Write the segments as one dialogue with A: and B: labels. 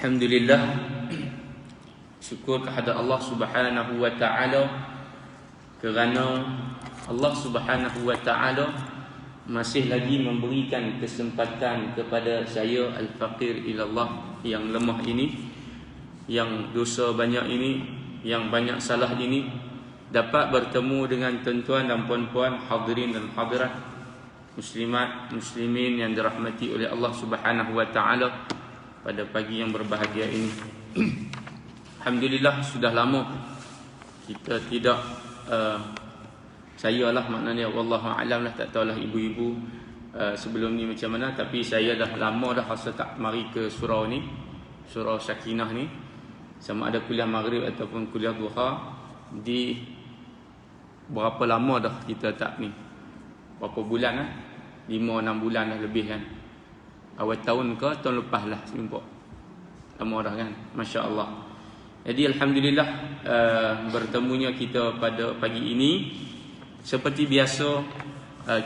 A: Alhamdulillah, syukur kehadrat Allah Subhanahu wa taala kerana Allah Subhanahu wa taala masih lagi memberikan kesempatan kepada saya al-faqir ilallah yang lemah ini, yang dosa banyak ini, yang banyak salah ini, dapat bertemu dengan tuan-tuan dan puan-puan, hadirin dan hadirat, muslimat, muslimin yang dirahmati oleh Allah Subhanahu wa taala pada pagi yang berbahagia ini. Alhamdulillah, sudah lama kita tidak saya lah maknanya, wallahu a'lam lah, tak tahulah ibu-ibu sebelum ni macam mana, tapi saya dah lama dah rasa tak mari ke surau ni, surau Sakinah ni, sama ada kuliah maghrib ataupun kuliah duha. Di berapa lama dah kita tak ni, berapa bulan lah, 5-6 bulan dah lebih kan, awal tahun ke tahun lepas lah jumpa, lama dah kan, Masya Allah. Jadi Alhamdulillah, bertemunya kita pada pagi ini seperti biasa,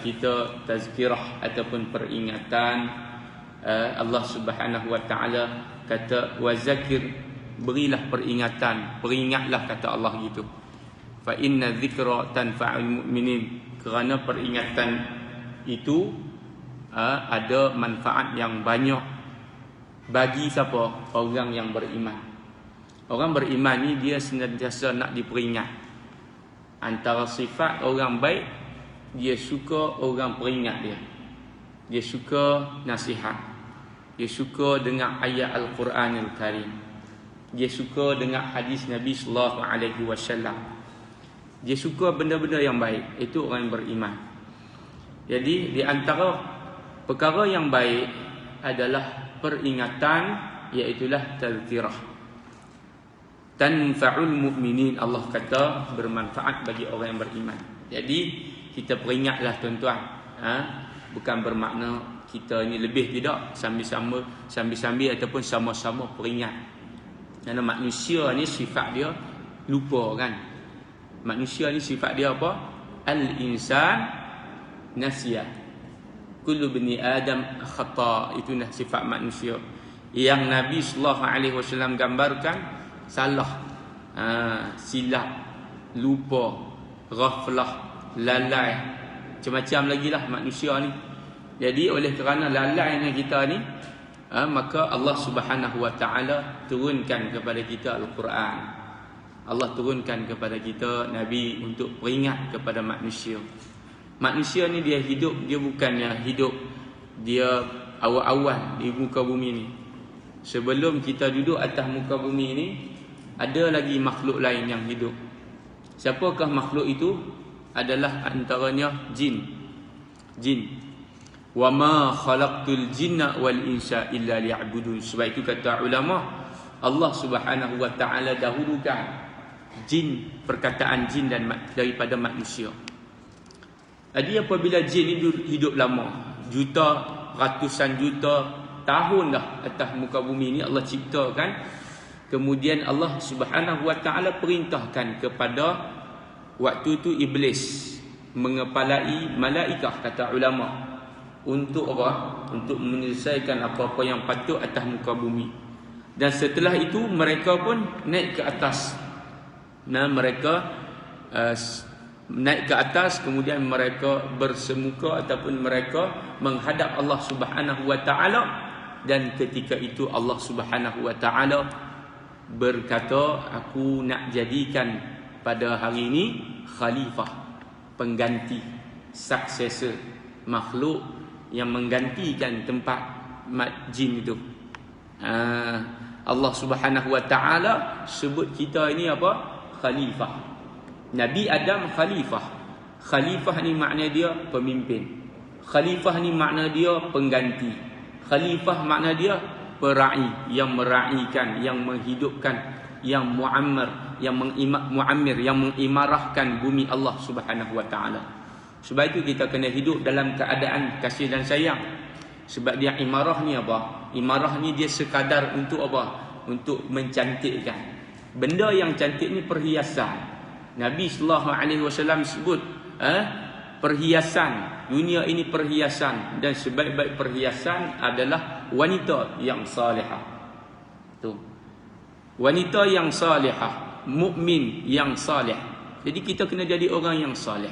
A: kita tazkirah ataupun peringatan. Allah Subhanahu wa taala kata wazakir, berilah peringatan, peringatlah kata Allah gitu. Fa inna dzikra tanfa'ul mu'minin, kerana peringatan itu ada manfaat yang banyak bagi siapa? Orang yang beriman. Orang beriman ni dia senantiasa nak diperingat. Antara sifat orang baik, dia suka orang peringat dia. Dia suka nasihat. Dia suka dengar ayat Al-Quranul Karim. Dia suka dengar hadis Nabi sallallahu alaihi wasallam. Dia suka benda-benda yang baik. Itu orang yang beriman. Jadi di antara perkara yang baik adalah peringatan, iaitulah tazkirah. Tanfa'ul mu'minin, Allah kata bermanfaat bagi orang yang beriman. Jadi kita peringatlah tuan-tuan, bukan bermakna kita ni lebih, tidak, sambil-sambil ataupun sama-sama peringat. Kerana manusia ni sifat dia lupa kan. Manusia ni sifat dia apa? Al-insan nasiyah. Kullu bani Adam khata', itu sifat manusia yang Nabi sallallahu alaihi wasallam gambarkan. Salah, silap, lupa, ghaflah, lalai, macam-macam lagi lah manusia ni. Jadi oleh kerana lalainya kita ni, maka Allah Subhanahu wa taala turunkan kepada kita Al-Quran. Allah turunkan kepada kita Nabi untuk peringat kepada manusia. Manusia ni dia hidup, dia bukannya hidup dia awal-awal di muka bumi ni. Sebelum kita duduk atas muka bumi ni, ada lagi makhluk lain yang hidup. Siapakah makhluk itu? Adalah antaranya jin. Jin. Wa ma khalaqtul jinna wal insa illa liya'budun. Sebab itu kata ulama, Allah Subhanahu wa taala dahulukan jin, perkataan jin dan daripada manusia. Jadi apabila jin itu hidup lama, juta, ratusan juta tahun dah atas muka bumi ni Allah ciptakan, kemudian Allah Subhanahu wa taala perintahkan kepada waktu tu iblis mengepalai malaikat, kata ulama, untuk apa? Untuk menyelesaikan apa-apa yang patut atas muka bumi. Dan setelah itu mereka pun naik ke atas. Nah, mereka naik ke atas, kemudian mereka bersemuka ataupun mereka menghadap Allah Subhanahu wa taala, dan ketika itu Allah Subhanahu wa taala berkata, aku nak jadikan pada hari ini khalifah, pengganti, successor, makhluk yang menggantikan tempat jin itu. Allah Subhanahu wa taala sebut kita ini apa? Khalifah. Nabi Adam khalifah. Khalifah ni makna dia pemimpin. Khalifah ni makna dia pengganti. Khalifah makna dia pera'i, yang mera'ikan, yang menghidupkan, yang muammar, yang muammir, yang mengimarahkan bumi Allah Subhanahu wa taala. Sebab itu kita kena hidup dalam keadaan kasih dan sayang. Sebab dia imarah ni apa? Imarah ni dia sekadar untuk apa? Untuk mencantikkan. Benda yang cantik ni perhiasan. Nabi sallallahu alaihi wasallam sebut perhiasan, dunia ini perhiasan, dan sebaik-baik perhiasan adalah wanita yang salihah. Tu. Wanita yang salihah, mukmin yang salih. Jadi kita kena jadi orang yang salih.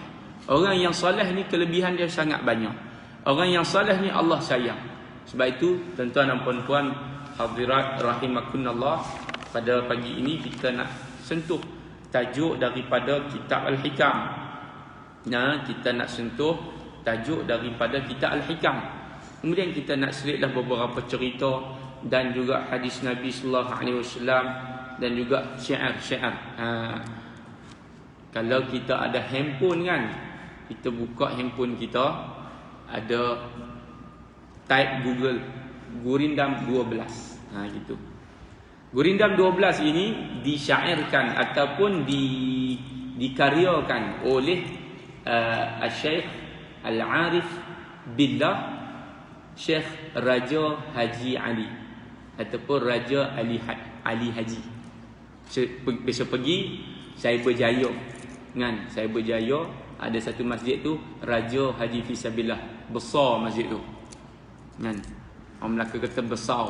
A: Orang yang salih ni kelebihan dia sangat banyak. Orang yang salih ni Allah sayang. Sebab itu tuan-tuan dan puan-puan hadirat rahimakumullah, pada pagi ini kita nak sentuh tajuk daripada kitab Al-Hikam. Nah, kita nak sentuh tajuk daripada kitab Al-Hikam. Kemudian kita nak selitlah beberapa cerita dan juga hadis Nabi sallallahu alaihi wasallam dan juga syair-syair. Kalau kita ada handphone kan, kita buka handphone kita, ada type Google Gurindam 12. Gitu. Gurindam 12 ini disyairkan ataupun dikaryakan oleh Syekh Al-Arif Billah, Syekh Raja Haji Ali ataupun Raja Ali Haji. Besok pergi saya berjaya kan, saya berjaya ada satu masjid tu Raja Haji Fisabilillah, besar masjid tu kan. Orang Melaka kata besar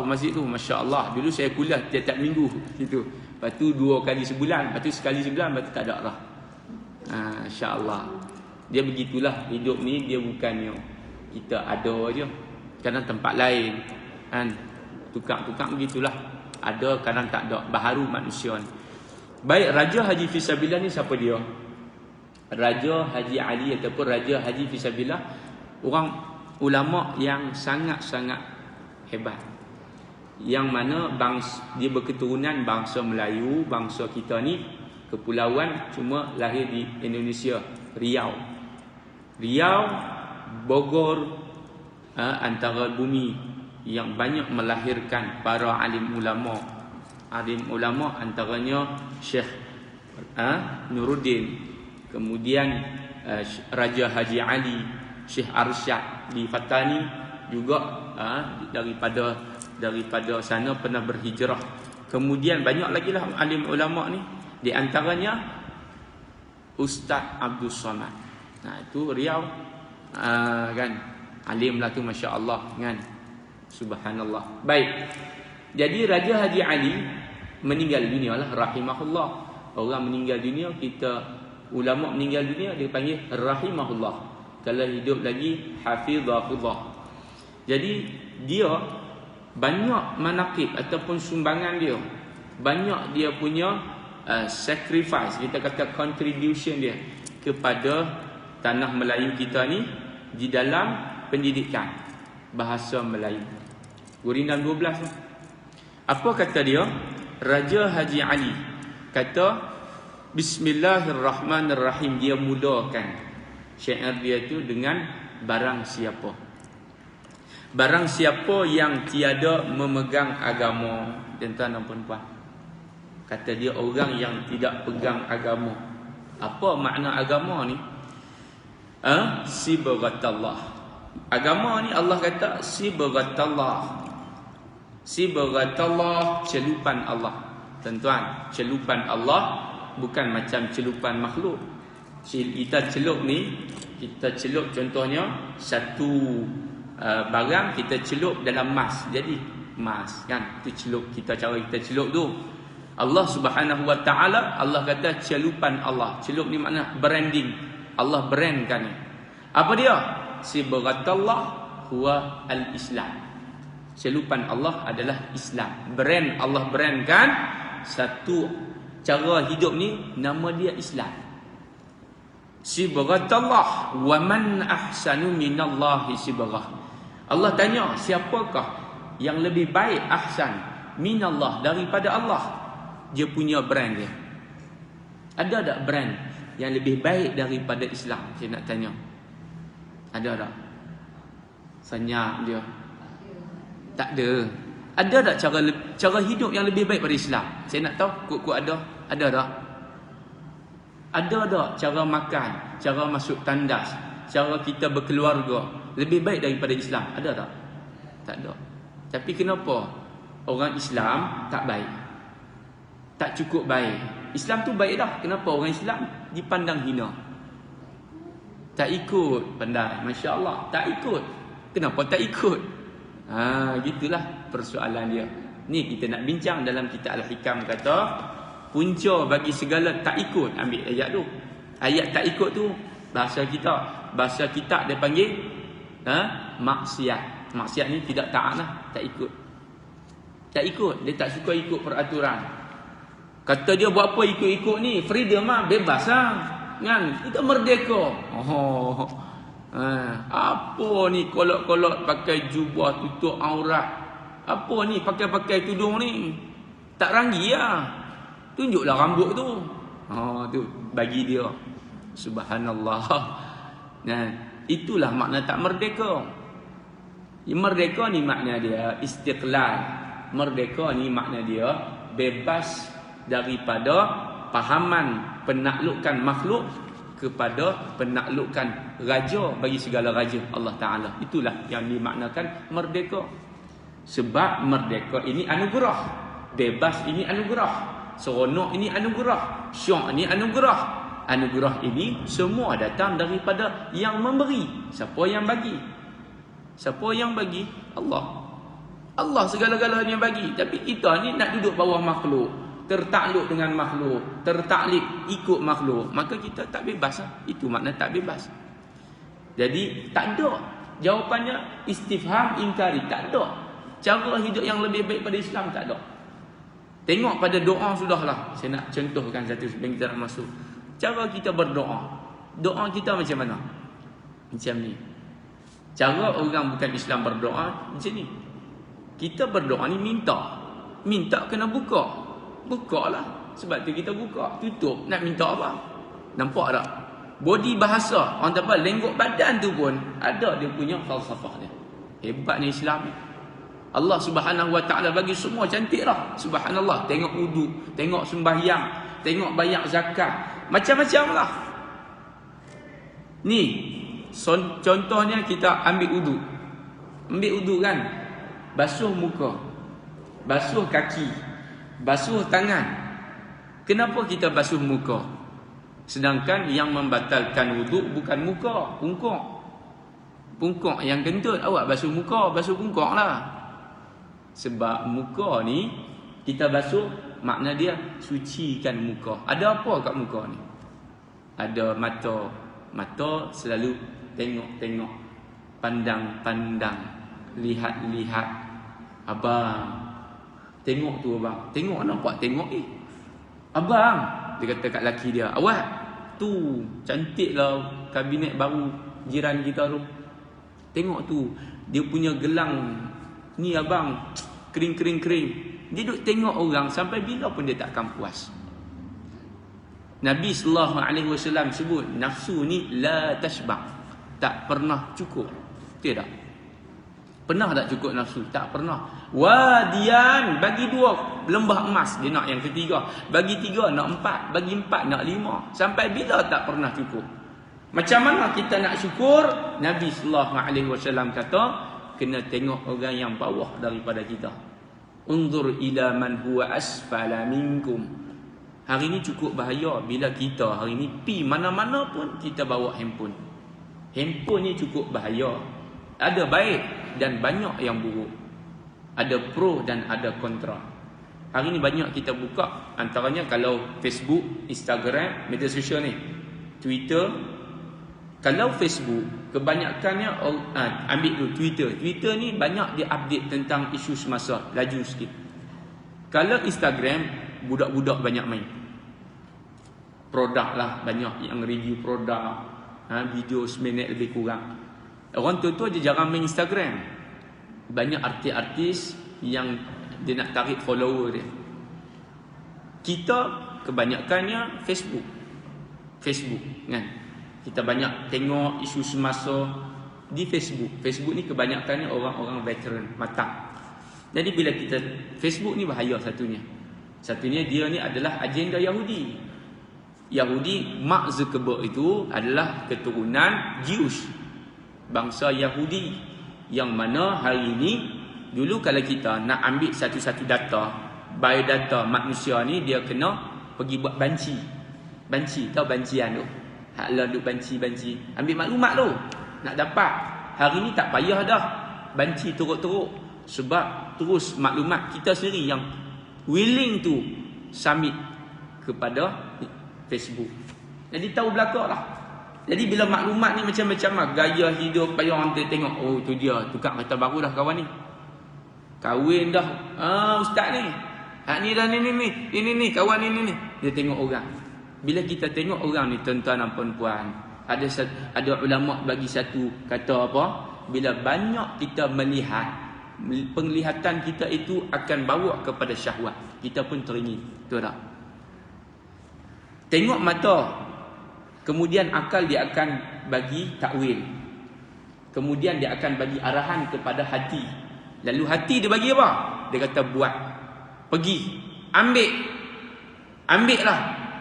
A: masjid tu, masya-Allah. Dulu saya kuliah tiap-tiap minggu situ. Lepas tu 2 kali sebulan, lepas tu sekali sebulan, lepas tu tak ada dah. Insya-Allah. Dia begitulah hidup ni, dia bukannya kita ada aja. Kadang tempat lain kan, tukang-tukang begitulah. Ada kadang tak ada, baharu manusia ni. Baik, Raja Haji Fisabilillah ni siapa dia? Raja Haji Ali ataupun Raja Haji Fisabilillah, orang ulama yang sangat-sangat hebat, yang mana dia berketurunan bangsa Melayu, bangsa kita ni kepulauan, cuma lahir di Indonesia, Riau, Bogor, antara bumi yang banyak melahirkan para alim ulama. Antaranya Syekh Nuruddin, kemudian Raja Haji Ali, Syekh Arsyad di Fatani juga, daripada sana pernah berhijrah. Kemudian banyak lagi lah alim ulama ni, di antaranya Ustaz Abdul Somad. Itu Riau kan, alim lah tu, masya-Allah kan, subhanallah. Baik, jadi Raja Haji Ali meninggal dunia lah, rahimahullah. Orang meninggal dunia, ulama meninggal dunia dia panggil rahimahullah. Kalau hidup lagi hafizahullah. Jadi dia banyak manaqib ataupun sumbangan dia, banyak dia punya sacrifice, kita kata contribution dia kepada tanah Melayu kita ni di dalam pendidikan bahasa Melayu. Gurindam 12 tu. Apa kata dia? Raja Haji Ali kata, Bismillahirrahmanirrahim. Dia mulakan syair dia tu dengan barang siapa yang tiada memegang agama. Tuan-tuan dan puan-puan, kata dia orang yang tidak pegang agama. Apa makna agama ni? Sibghatallah. Agama ni Allah kata sibghatallah. Sibghatallah, celupan Allah. Tuan-tuan, celupan Allah bukan macam celupan makhluk. Kita celup ni, kita celup contohnya satu barang, kita celup dalam mas, jadi mas kan, itu celup kita, cara kita celup tu. Allah Subhanahu wa taala, Allah kata celupan Allah. Celup ni makna branding. Allah brandkan. Apa dia? Sibghatallah huwa al-Islam. Celupan Allah adalah Islam. Brand Allah brandkan satu cara hidup ni, nama dia Islam. Sibghatallah wa man ahsanu minallahi sibghah. Allah tanya, siapakah yang lebih baik ahsan minallah, daripada Allah? Dia punya brand dia. Ada tak brand yang lebih baik daripada Islam? Saya nak tanya. Ada tak? Senyap dia. Tak ada. Ada tak cara hidup yang lebih baik pada Islam? Saya nak tahu, kuat-kuat ada. Ada tak? Ada tak cara makan, cara masuk tandas, cara kita berkeluarga lebih baik daripada Islam? Ada tak? Tak ada. Tapi kenapa orang Islam tak baik? Tak cukup baik. Islam tu baik dah. Kenapa orang Islam dipandang hina? Tak ikut pandai. Masya Allah, tak ikut. Kenapa tak ikut? Gitulah persoalan dia. Ni kita nak bincang dalam kitab Al-Hikam, kata punca bagi segala tak ikut. Ambil ayat tu. Ayat tak ikut tu bahasa kita dia panggil maksiat. Maksiat ni tidak taat lah, tak ikut. Tak ikut, dia tak suka ikut peraturan. Kata dia buat apa ikut-ikut ni, freedom lah, bebas lah. Kan? Kita merdeka. Apa ni kolot-kolot pakai jubah tutup aurat? Apa ni pakai-pakai tudung ni? Tak ranggi lah. Tunjuklah rambut tu. Tu bagi dia. Subhanallah. Itulah makna tak merdeka. Merdeka ni makna dia istiqlal. Merdeka ni makna dia bebas daripada pahaman penaklukan makhluk kepada penaklukan raja bagi segala raja Allah Ta'ala. Itulah yang dimaknakan merdeka. Sebab merdeka ini anugerah. Bebas ini anugerah. Seronok ini anugerah. Syok ini anugerah. Anugerah ini semua datang daripada yang memberi. Siapa yang bagi? Siapa yang bagi? Allah. Allah segala-galanya bagi. Tapi kita ni nak duduk bawah makhluk, tertakluk dengan makhluk, tertakluk ikut makhluk, maka kita tak bebas lah. Itu makna tak bebas. Jadi tak ada. Jawapannya istifham ingkari. Tak ada. Cara hidup yang lebih baik pada Islam tak ada. Tengok pada doa sudahlah. Saya nak contohkan satu sebelum kita nak masuk. Cara kita berdoa. Doa kita macam mana? Macam ni. Cara orang bukan Islam berdoa macam ni. Kita berdoa ni minta. Minta kena buka. Buka lah. Sebab tu kita buka. Tutup. Nak minta apa? Nampak tak? Body bahasa. Orang tak apa. Lenggok badan tu pun ada dia punya falsafah dia. Hebatnya Islam ni. Allah Subhanahu Wa Ta'ala bagi semua cantik lah. Subhanallah. Tengok wudu. Tengok sembahyang. Tengok bayar zakat. Macam-macam lah. Ni. Contohnya kita ambil wudu. Ambil wudu kan. Basuh muka. Basuh kaki. Basuh tangan. Kenapa kita basuh muka? Sedangkan yang membatalkan wudu bukan muka. Pungkok. Pungkok yang kentut. Awak basuh muka. Basuh pungkok lah. Sebab muka ni kita basuh, makna dia sucikan muka. Ada apa kat muka ni? Ada mata. Mata selalu tengok-tengok, pandang-pandang, lihat-lihat. Abang, tengok tu abang. Tengok nampak tengok abang. Dia kata kat laki dia, awak tu cantiklah kabinet baru jiran kita tu. Tengok tu, dia punya gelang ni abang, kering-kering-kering. Dia duk tengok orang sampai bila pun dia takkan puas. Nabi SAW sebut nafsu ni la tashba', tak pernah cukup. Tidak. Pernah tak cukup nafsu? Tak pernah. Wadian, bagi 2 lembah emas, dia nak yang ketiga. Bagi 3 nak 4, bagi 4 nak 5. Sampai bila tak pernah cukup? Macam mana kita nak syukur? Nabi SAW kata, kena tengok orang yang bawah daripada kita. Unzur ila man huwa asfala minkum. Hari ni cukup bahaya bila kita hari ni pi mana-mana pun kita bawa handphone. Handphone ni cukup bahaya. Ada baik dan banyak yang buruk. Ada pro dan ada kontra. Hari ni banyak kita buka, antaranya kalau Facebook, Instagram, media sosial ni, Twitter. Kalau Facebook, kebanyakannya ambil dulu Twitter. Twitter ni banyak dia update tentang isu semasa, laju sikit. Kalau Instagram, budak-budak banyak main. Produk lah, banyak yang review produk, video seminit lebih kurang. Orang tua-tua je jarang main Instagram. Banyak artis-artis yang dia nak tarik follower dia. Kita kebanyakannya Facebook kan. Kita banyak tengok isu semasa di Facebook. Facebook ni kebanyakannya orang-orang veteran, matang. Jadi bila kita Facebook ni bahaya satunya. Satunya dia ni adalah agenda Yahudi. Mark Zuckerberg itu adalah keturunan Jewish, bangsa Yahudi, yang mana hari ini dulu kalau kita nak ambil satu-satu data, biodata manusia ni, dia kena pergi buat banci. Banci, tahu bancian tu? Hak lah duk banci. Ambil maklumat tu nak dapat. Hari ni tak payah dah. banci teruk-teruk. Sebab terus maklumat kita sendiri yang willing to submit kepada Facebook. Jadi tahu belakang lah. Jadi bila maklumat ni macam-macam lah, gaya hidup, payah orang tengok, oh tu dia, tukar kereta baru dah kawan ni. Kahwin dah. Ustaz ni. Hak ni dah ni, kawan ni. Dia tengok orang. Bila kita tengok orang ni, tuan-tuan dan puan-puan, ada ulama bagi satu kata apa? Bila banyak kita melihat, penglihatan kita itu akan bawa kepada syahwat. Kita pun teringin. Betul tak? Tengok mata, kemudian akal dia akan bagi takwil. Kemudian dia akan bagi arahan kepada hati. Lalu hati dia bagi apa? Dia kata buat. Pergi. Ambil lah.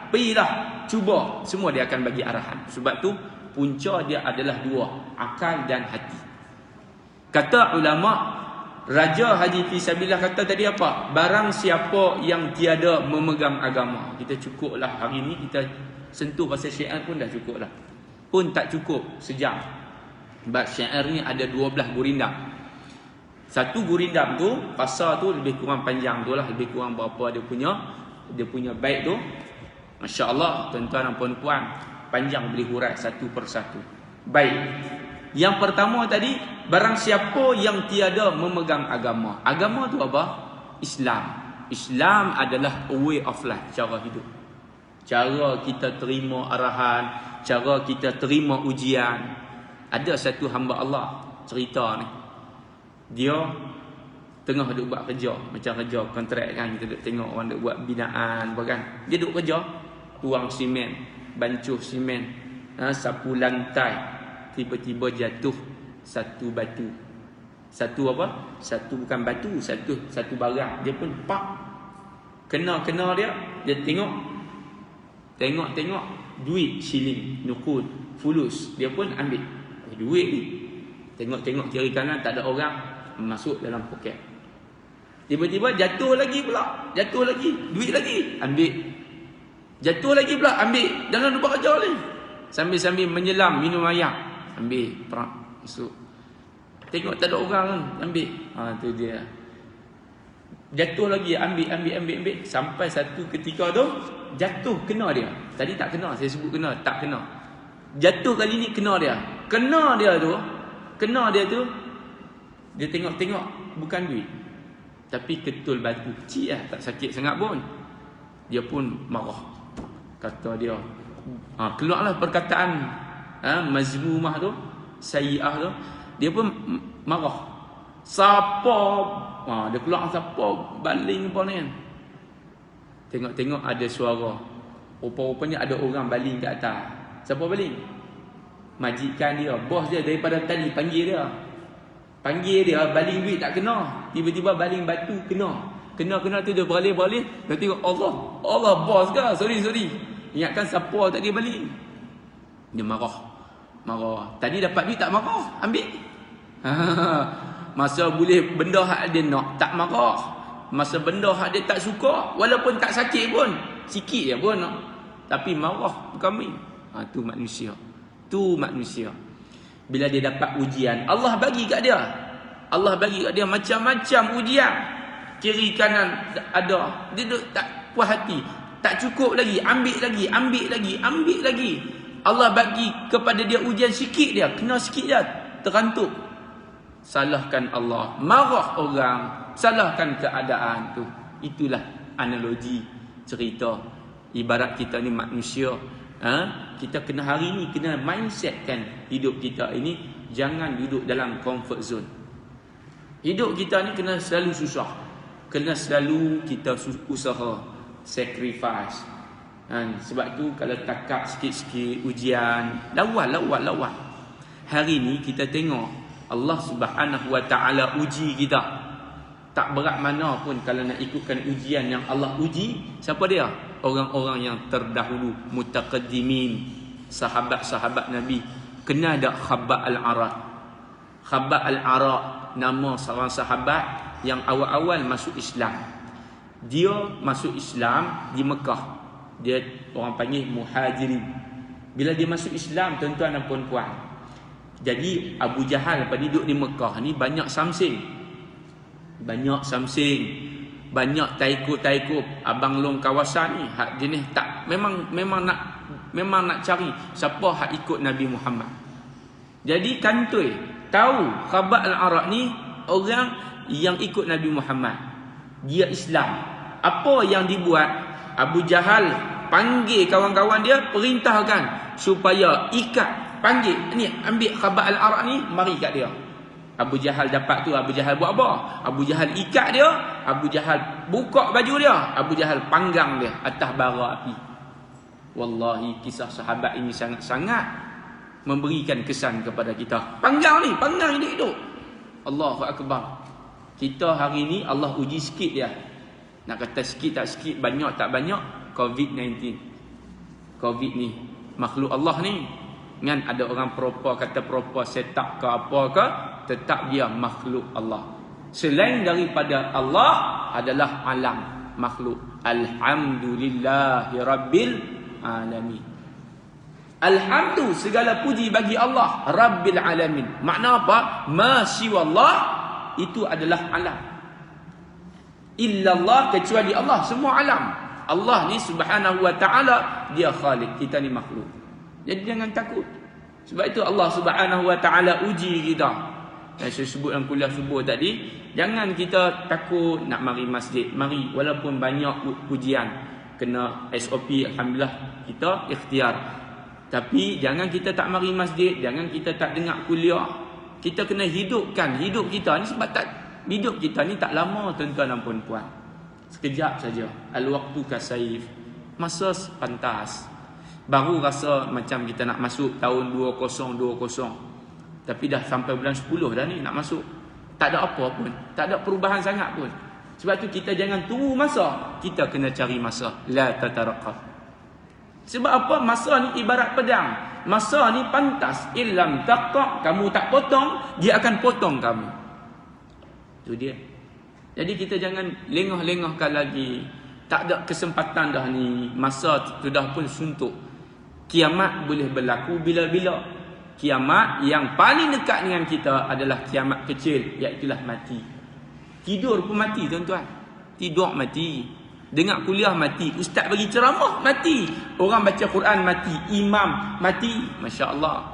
A: Pergilah. Cuba. Semua dia akan bagi arahan. Sebab tu punca dia adalah dua. Akal dan hati. Kata ulama, Raja Haji Fisabilillah kata tadi apa? Barang siapa yang tiada memegang agama. Kita cukup lah. Hari ni kita sentuh pasal syair pun dah cukup lah. Pun tak cukup sejam. Sebab syair ni ada 12 gurindam. Satu gurindam tu, fasa tu lebih kurang panjang tu lah. Lebih kurang berapa dia punya bait tu. Masya Allah, tuan-tuan dan puan-puan, panjang boleh hurai satu persatu. Baik. Yang pertama tadi, barang siapa yang tiada memegang agama. Agama tu apa? Islam. Islam adalah a way of life, cara hidup. Cara kita terima arahan, cara kita terima ujian. Ada satu hamba Allah cerita ni. Dia tengah duk buat kerja, macam kerja kontrak kan, kita duk tengok orang duk buat binaan apa kan. Dia duk kerja, tuang simen, bancuh simen, sapu lantai. Tiba-tiba jatuh satu batu. Satu apa? Satu bukan batu, satu barang. Dia pun pak kena dia. Dia tengok duit shilling, nukud, fulus. Dia pun ambil duit ni. Tengok kiri kanan tak ada orang, masuk dalam poket. Tiba-tiba jatuh lagi pula. Duit lagi, ambil. Jatuh lagi pula, ambil. Dalam tempat kerja ni. Sambil-sambil menyelam minum air. Ambil, perak, masuk. Tengok tak ada orang kan, ambil. Tu dia. Jatuh lagi, ambil. Sampai satu ketika tu, jatuh kena dia. Tadi tak kena, saya sebut kena, tak kena. Jatuh kali ni kena dia. Kena dia tu, dia tengok, bukan duit. Tapi ketul batu kecil lah, tak sakit sangat pun. Dia pun marah. Kata dia, keluarlah perkataan mazmumah tu, sayyi'ah tu. Dia pun marah. Siapa? Dia keluar siapa baling apa ni kan. Tengok ada suara. Rupa-rupanya ada orang baling kat atas. Siapa baling? Majikan dia, bos dia daripada tadi panggil dia. Baling duit tak kena. Tiba-tiba baling batu kena tu dia beralih. Dia tengok Allah bos ke? Sorry. Ingatkan siapa tadi baling. Dia marah. Tadi dapat duit tak marah, ambil. Masa boleh benda hak dia nak, tak marah. Masa benda hak dia tak suka, walaupun tak sakit pun, sikit je pun nak. Tapi marah, bukan main. Tu manusia. Bila dia dapat ujian, Allah bagi kat dia macam-macam ujian. Kiri kanan ada. Dia tak puas hati. Tak cukup lagi, ambil lagi. Allah bagi kepada dia ujian sikit dia, kena sikit dia, terantuk. Salahkan Allah, marah orang, salahkan keadaan tu. Itulah analogi cerita. Ibarat kita ni manusia, kita kena hari ni kena mindsetkan hidup kita ini jangan duduk dalam comfort zone. Hidup kita ni kena selalu susah. Kena selalu kita usaha, sacrifice. Sebab tu kalau takak sikit-sikit ujian, lawan. Hari ni kita tengok Allah Subhanahu Wa Taala uji kita. Tak berat mana pun kalau nak ikutkan ujian yang Allah uji, siapa dia? Orang-orang yang terdahulu, mutaqaddimin, sahabat-sahabat Nabi. Kenal tak Khabbab al-Arat? Khabbab al-Arat nama seorang sahabat yang awal-awal masuk Islam. Dia masuk Islam di Mekah. Dia orang panggil muhajirin. Bila dia masuk Islam, tuan-tuan dan puan-puan, Jadi Abu Jahal pada duduk di Mekah ni banyak samsing. Banyak taikub abang long kawasan ni hak jenis tak memang nak cari siapa hak ikut Nabi Muhammad. Jadi kantoi tahu Khabbab al-Arat ni orang yang ikut Nabi Muhammad. Dia Islam. Apa yang dibuat? Abu Jahal panggil kawan-kawan dia, perintahkan supaya ikat, panggil ni, ambil Khabbab al-Arat ni, mari kat dia. Abu Jahal dapat tu, Abu Jahal buat apa? Abu Jahal ikat dia, Abu Jahal buka baju dia, Abu Jahal panggang dia atas bara api. Wallahi kisah sahabat ini sangat-sangat memberikan kesan kepada kita. Panggang hidup-hidup. Allahu Akbar. Kita hari ni Allah uji sikit dia. Nak kata sikit tak sikit, banyak tak banyak, COVID-19. COVID ni makhluk Allah ni. Kan ada orang kata set up ke apa ke, tetap dia makhluk Allah. Selain daripada Allah adalah alam makhluk. Alhamdulillahi Rabbil Alamin. Alhamdulillah, segala puji bagi Allah Rabbil Alamin. Makna apa? Ma siwallah itu adalah alam. Illallah, kecuali Allah, semua alam. Allah ni subhanahu wa ta'ala, dia khalik, kita ni makhluk. Jadi jangan takut. Sebab itu Allah subhanahu wa ta'ala uji kita. Yang saya sebut dalam kuliah subuh tadi, jangan kita takut nak mari masjid. Mari, walaupun banyak ujian, kena SOP, alhamdulillah kita ikhtiar. Tapi jangan kita tak mari masjid, jangan kita tak dengar kuliah. Kita kena hidupkan hidup kita ni, sebab hidup kita ni tak lama tuan-tuan dan puan-puan. Sekejap saja. Al-waqtu kasaif. Masa pantas. Baru rasa macam kita nak masuk tahun 2020. Tapi dah sampai bulan 10 dah ni nak masuk. Tak ada apa pun. Tak ada perubahan sangat pun. Sebab tu kita jangan tunggu masa. Kita kena cari masa. La tataraqab. Sebab apa? Masa ni ibarat pedang. Masa ni pantas. Illam taqta', kamu tak potong, dia akan potong kamu. Itu dia. Jadi kita jangan lengah-lengahkan lagi. Tak ada kesempatan dah ni. Masa sudah pun suntuk. Kiamat boleh berlaku bila-bila. Kiamat yang paling dekat dengan kita adalah kiamat kecil, iaitulah mati. Tidur pun mati tuan-tuan. Tidur mati. Dengar kuliah mati. Ustaz bagi ceramah mati. Orang baca Quran mati. Imam mati. Masya Allah.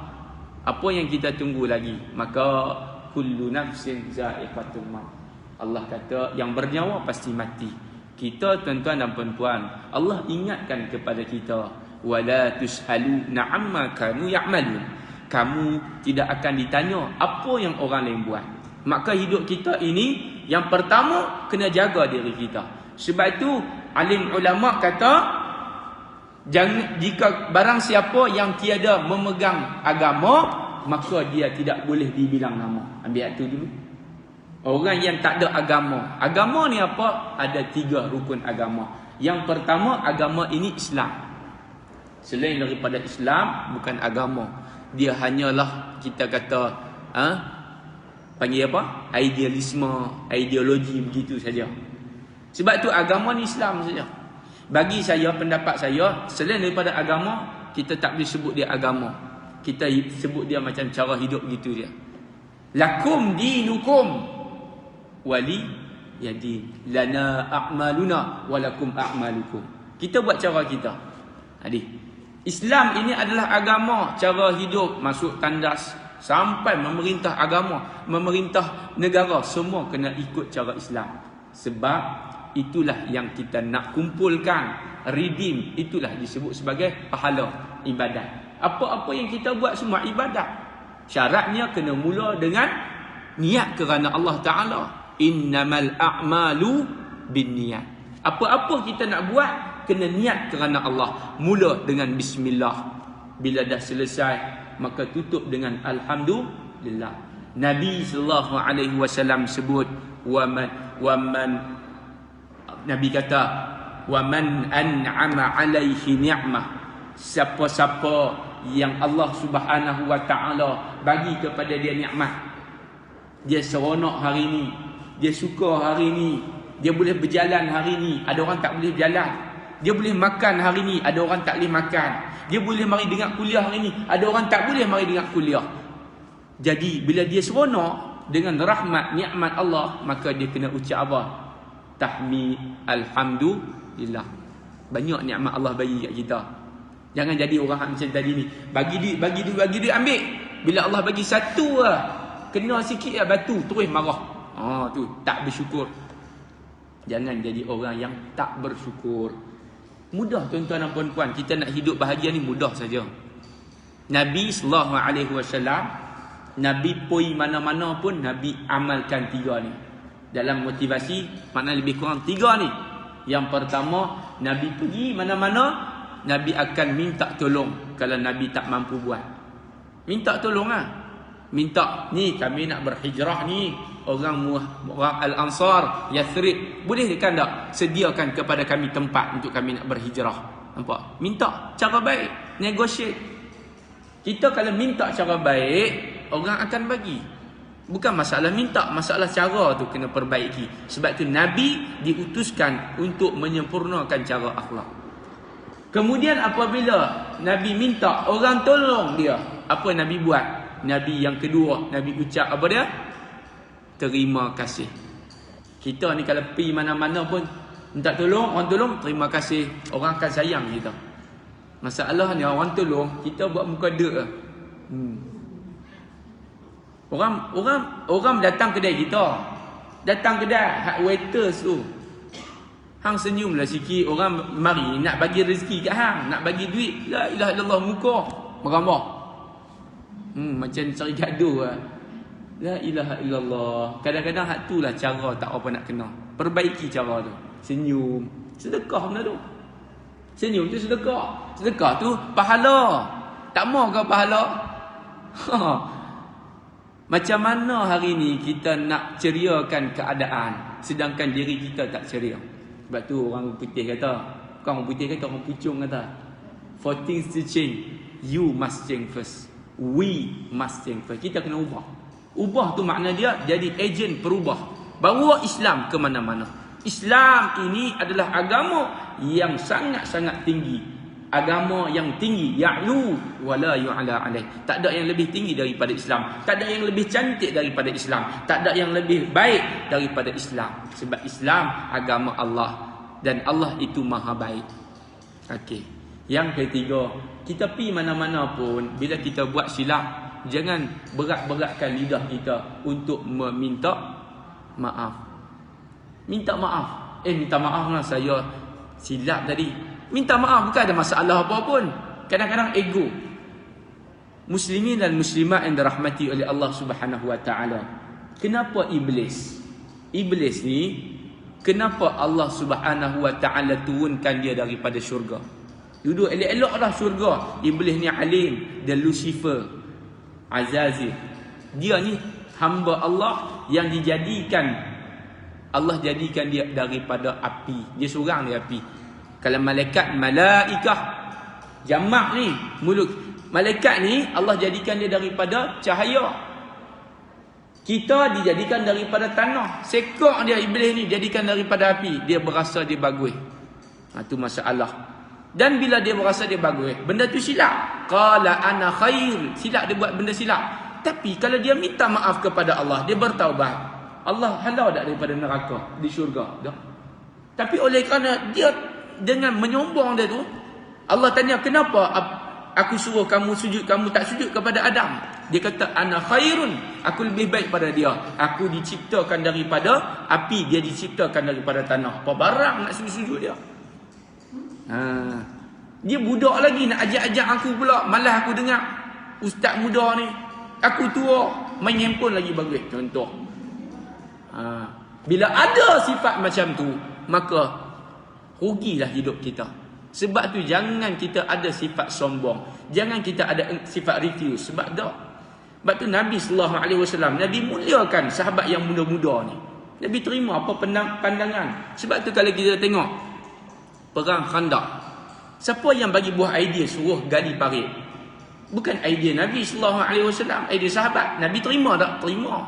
A: Apa yang kita tunggu lagi? Maka kullu nafsin za'iqatul maut. Allah kata yang bernyawa pasti mati. Kita tuan-tuan dan puan-puan, Allah ingatkan kepada kita, wala tus'aluna 'amma kanu ya'malun. Kamu tidak akan ditanya apa yang orang lain buat. Maka hidup kita ini yang pertama kena jaga diri kita. Sebab itu alim ulama kata, jika barang siapa yang tiada memegang agama, maka dia tidak boleh dibilang nama. Ambil itu dulu. Orang yang tak ada agama. Agama ni apa? Ada 3 rukun agama. Yang pertama, agama ini Islam. Selain daripada Islam, bukan agama. Dia hanyalah kita kata panggil apa? Idealisme, ideologi begitu saja. Sebab tu agama ni Islam saja. Bagi saya, pendapat saya, selain daripada agama, kita tak boleh sebut dia agama. Kita sebut dia macam cara hidup gitu dia. Lakum dinukum wali yadin. Lana a'maluna walakum a'malukum. Kita buat cara kita. Adik, Islam ini adalah agama, cara hidup, masuk tandas sampai memerintah agama, memerintah negara, semua kena ikut cara Islam. Sebab itulah yang kita nak kumpulkan, redeem, itulah disebut sebagai pahala ibadat. Apa-apa yang kita buat semua ibadat. Syaratnya kena mula dengan niat kerana Allah Ta'ala. Innamal a'malu binniyat. Apa-apa kita nak buat, kena niat kerana Allah. Mula dengan bismillah. Bila dah selesai, maka tutup dengan alhamdulillah. Nabi SAW sebut, Nabi kata, waman an'ama alaihi ni'mah. Siapa-siapa yang Allah Subhanahu wa ta'ala bagi kepada dia nikmat, dia seronok hari ni, dia suka hari ni, dia boleh berjalan hari ni, ada orang tak boleh berjalan. Dia boleh makan hari ni, ada orang tak boleh makan. Dia boleh mari dengar kuliah hari ni, ada orang tak boleh mari dengar kuliah. Jadi bila dia seronok dengan rahmat nikmat Allah, maka dia kena ucap apa? Tahmid, alhamdulillah. Banyak nikmat Allah bagi kat kita. Jangan jadi orang macam tadi ni, bagi duit ambil. Bila Allah bagi satu lah, kena sikit lah batu, terus marah. Tu tak bersyukur. Jangan jadi orang yang tak bersyukur. Mudah tuan-tuan dan puan-puan, kita nak hidup bahagia ni mudah saja. Nabi SAW, Nabi pergi mana-mana pun Nabi amalkan 3 ni. Dalam motivasi, makna lebih kurang 3 ni. Yang pertama, Nabi pergi mana-mana, Nabi akan minta tolong kalau Nabi tak mampu buat. Minta tolong lah. Minta, ni kami nak berhijrah ni, orang Al-Ansar, Yathrib, boleh kan tak sediakan kepada kami tempat untuk kami nak berhijrah. Nampak? Minta cara baik, negotiate. Kita kalau minta cara baik, orang akan bagi. Bukan masalah minta, masalah cara tu kena perbaiki. Sebab tu Nabi diutuskan untuk menyempurnakan cara akhlak. Kemudian apabila Nabi minta orang tolong dia, apa Nabi buat? Nabi yang kedua, Nabi ucap apa dia? Terima kasih. Kita ni kalau pergi mana-mana pun minta tolong, orang tolong, terima kasih. Orang akan sayang kita. Masalahnya orang tolong, kita buat muka dek lah. Orang datang kedai kita. Datang kedai, hak waiters tu. Hang senyumlah sikit, orang mari nak bagi rezeki kat hang, nak bagi duit. La ilaha illallah, muka merambah. Macam cari gaduh lah. La ilaha illallah. Kadang-kadang hak tu lah cara tak apa nak kena. Perbaiki cara tu. Senyum. Sedekah benda tu. Senyum tu sedekah. Sedekah tu pahala. Tak mau kau pahala? Macam mana hari ni kita nak ceriakan keadaan sedangkan diri kita tak ceria? Sebab tu orang putih kata, bukan orang putih kata, orang pucung kata, for things to change, you must change first. We must change first. Kita kena ubah. Ubah tu makna dia jadi ejen perubah. Bawa Islam ke mana-mana. Islam ini adalah agama yang sangat-sangat tinggi. Agama yang tinggi, ya'lu wala yu'ala alaih. Tak ada yang lebih tinggi daripada Islam. Tak ada yang lebih cantik daripada Islam. Tak ada yang lebih baik daripada Islam. Sebab Islam agama Allah dan Allah itu maha baik. Okey. Yang ketiga, kita pergi mana-mana pun, bila kita buat silap, jangan berat-beratkan lidah kita untuk meminta maaf. Minta maaf. Minta maaf lah, saya silap tadi. Minta maaf, bukan ada masalah apa pun. Kadang-kadang ego. Muslimin dan muslimat yang dirahmati oleh Allah Subhanahu wa taala. Kenapa iblis? Iblis ni kenapa Allah Subhanahu wa taala turunkan dia daripada syurga? Duduk elok-eloklah syurga. Iblis ni alim, dia Lucifer, Azazil. Dia ni hamba Allah yang dijadikan, Allah jadikan dia daripada api. Dia seorang dia api. Kalau malaikat, malaikah, jamak ni, mulut. Malaikat ni Allah jadikan dia daripada cahaya. Kita dijadikan daripada tanah. Sekok dia iblis ni jadikan daripada api. Dia berasa dia bagus. Itu masalah. Dan bila dia berasa dia bagus, benda tu silap. Qala ana khair. Silap, dia buat benda silap. Tapi kalau dia minta maaf kepada Allah, dia bertaubat, Allah halau tak daripada neraka di syurga dah. Tapi oleh kerana dia dengan menyombong dia tu, Allah tanya, kenapa aku suruh kamu sujud, kamu tak sujud kepada Adam? Dia kata, ana khairun, aku lebih baik pada dia. Aku diciptakan daripada api, dia diciptakan daripada tanah. Apa barang nak sujud dia? Dia budak lagi nak ajak-ajak aku pula. Malah aku dengar ustaz muda ni, aku tua, main handphone lagi bagus. Contoh. Bila ada sifat macam tu, maka rugilah hidup kita. Sebab tu jangan kita ada sifat sombong. Jangan kita ada sifat refuse. Sebab tu Nabi SAW, Nabi muliakan sahabat yang muda-muda ni. Nabi terima apa pandangan. Sebab tu kalau kita tengok perang Khandaq, siapa yang bagi buah idea suruh gali parit? Bukan idea Nabi SAW, idea sahabat. Nabi terima tak? Terima.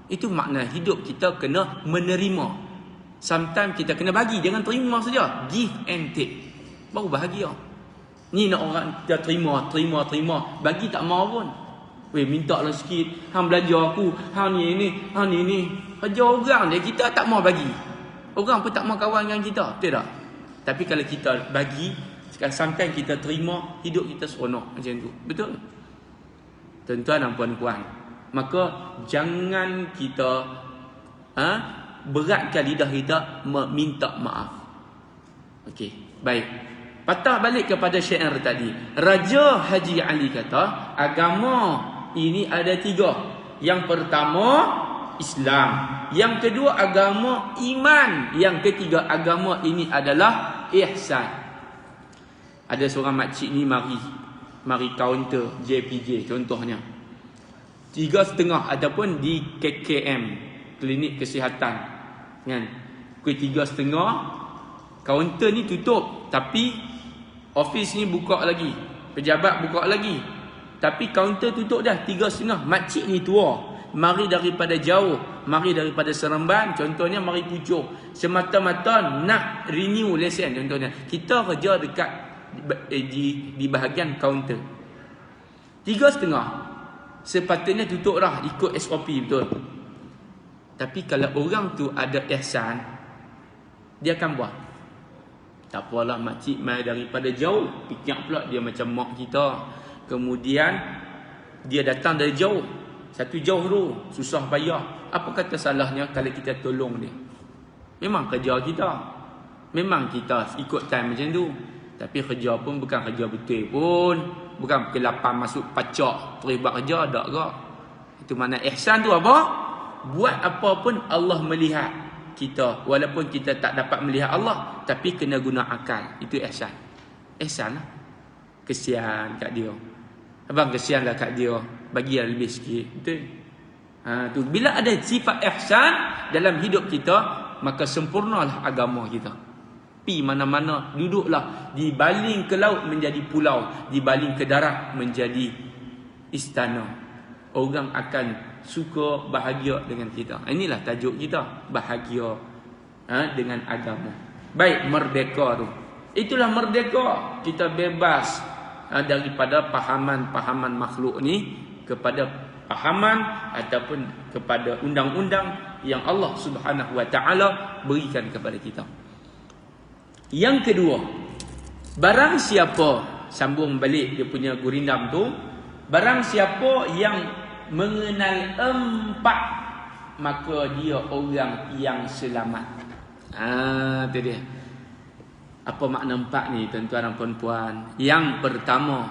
A: Itu makna hidup kita kena menerima. Sometimes kita kena bagi, jangan terima saja. Give and take, baru bahagia. Ni nak orang dia terima, bagi tak mau pun. Weh, minta lah sikit. Hang belajar aku. Hang ni. Kerja orang dia, kita tak mau bagi. Orang pun tak mau kawan dengan kita. Betul tak? Tapi kalau kita bagi, sometimes kita terima, hidup kita seronok macam tu. Betul? Tuan-tuan dan puan-puan, maka jangan kita beratkan lidah kita minta maaf. Okey, baik. Patah balik kepada syair tadi. Raja Haji Ali kata, agama ini ada 3. Yang pertama, Islam. Yang kedua, agama iman. Yang ketiga, agama ini adalah ihsan. Ada seorang makcik ni mari counter JPJ contohnya 3.5 ataupun di KKM, klinik kesihatan kan, pukul 3.30 kaunter ni tutup, tapi office ni buka lagi, pejabat buka lagi, tapi kaunter tutup dah 3.30. Makcik ni tua, mari daripada jauh, mari daripada Seremban contohnya, mari Puchong, semata-mata nak renew lesen contohnya. Kita kerja dekat di bahagian kaunter 3.30, sepatutnya tutup dah, ikut SOP betul. Tapi kalau orang tu ada ihsan, dia akan buat. Tak apalah, makcik mai daripada jauh, fikir pula dia macam mak kita. Kemudian dia datang dari jauh, satu jauh tu susah payah. Apa kata salahnya kalau kita tolong dia? Memang kerja kita, memang kita ikut time macam tu. Tapi kerja pun bukan kerja betul pun, bukan pukul 8 masuk pacak terus buat kerja, tak ke? Itu makna ihsan tu apa? Buat apa pun Allah melihat kita, walaupun kita tak dapat melihat Allah, tapi kena guna akal. Itu ihsan. Ihsan lah. Kesian kat dia. Abang kesianlah kat dia, bagilah lebih sikit. Betul? Tu bila ada sifat ihsan dalam hidup kita, maka sempurnalah agama kita. Pi mana-mana, duduklah, dibaling ke laut menjadi pulau, dibaling ke darat menjadi istana. Orang akan suka, bahagia dengan kita. Inilah tajuk kita, bahagia dengan agama. Baik, merdeka tu. Itulah merdeka. Kita bebas daripada pahaman-pahaman makhluk ni kepada pahaman ataupun kepada undang-undang yang Allah Subhanahu Wa Taala berikan kepada kita. Yang kedua, barang siapa, sambung balik dia punya gurindam tu, barang siapa yang mengenal 4, maka dia orang yang selamat. Tu dia. Apa makna 4 ni tuan-tuan dan puan-puan? Yang pertama,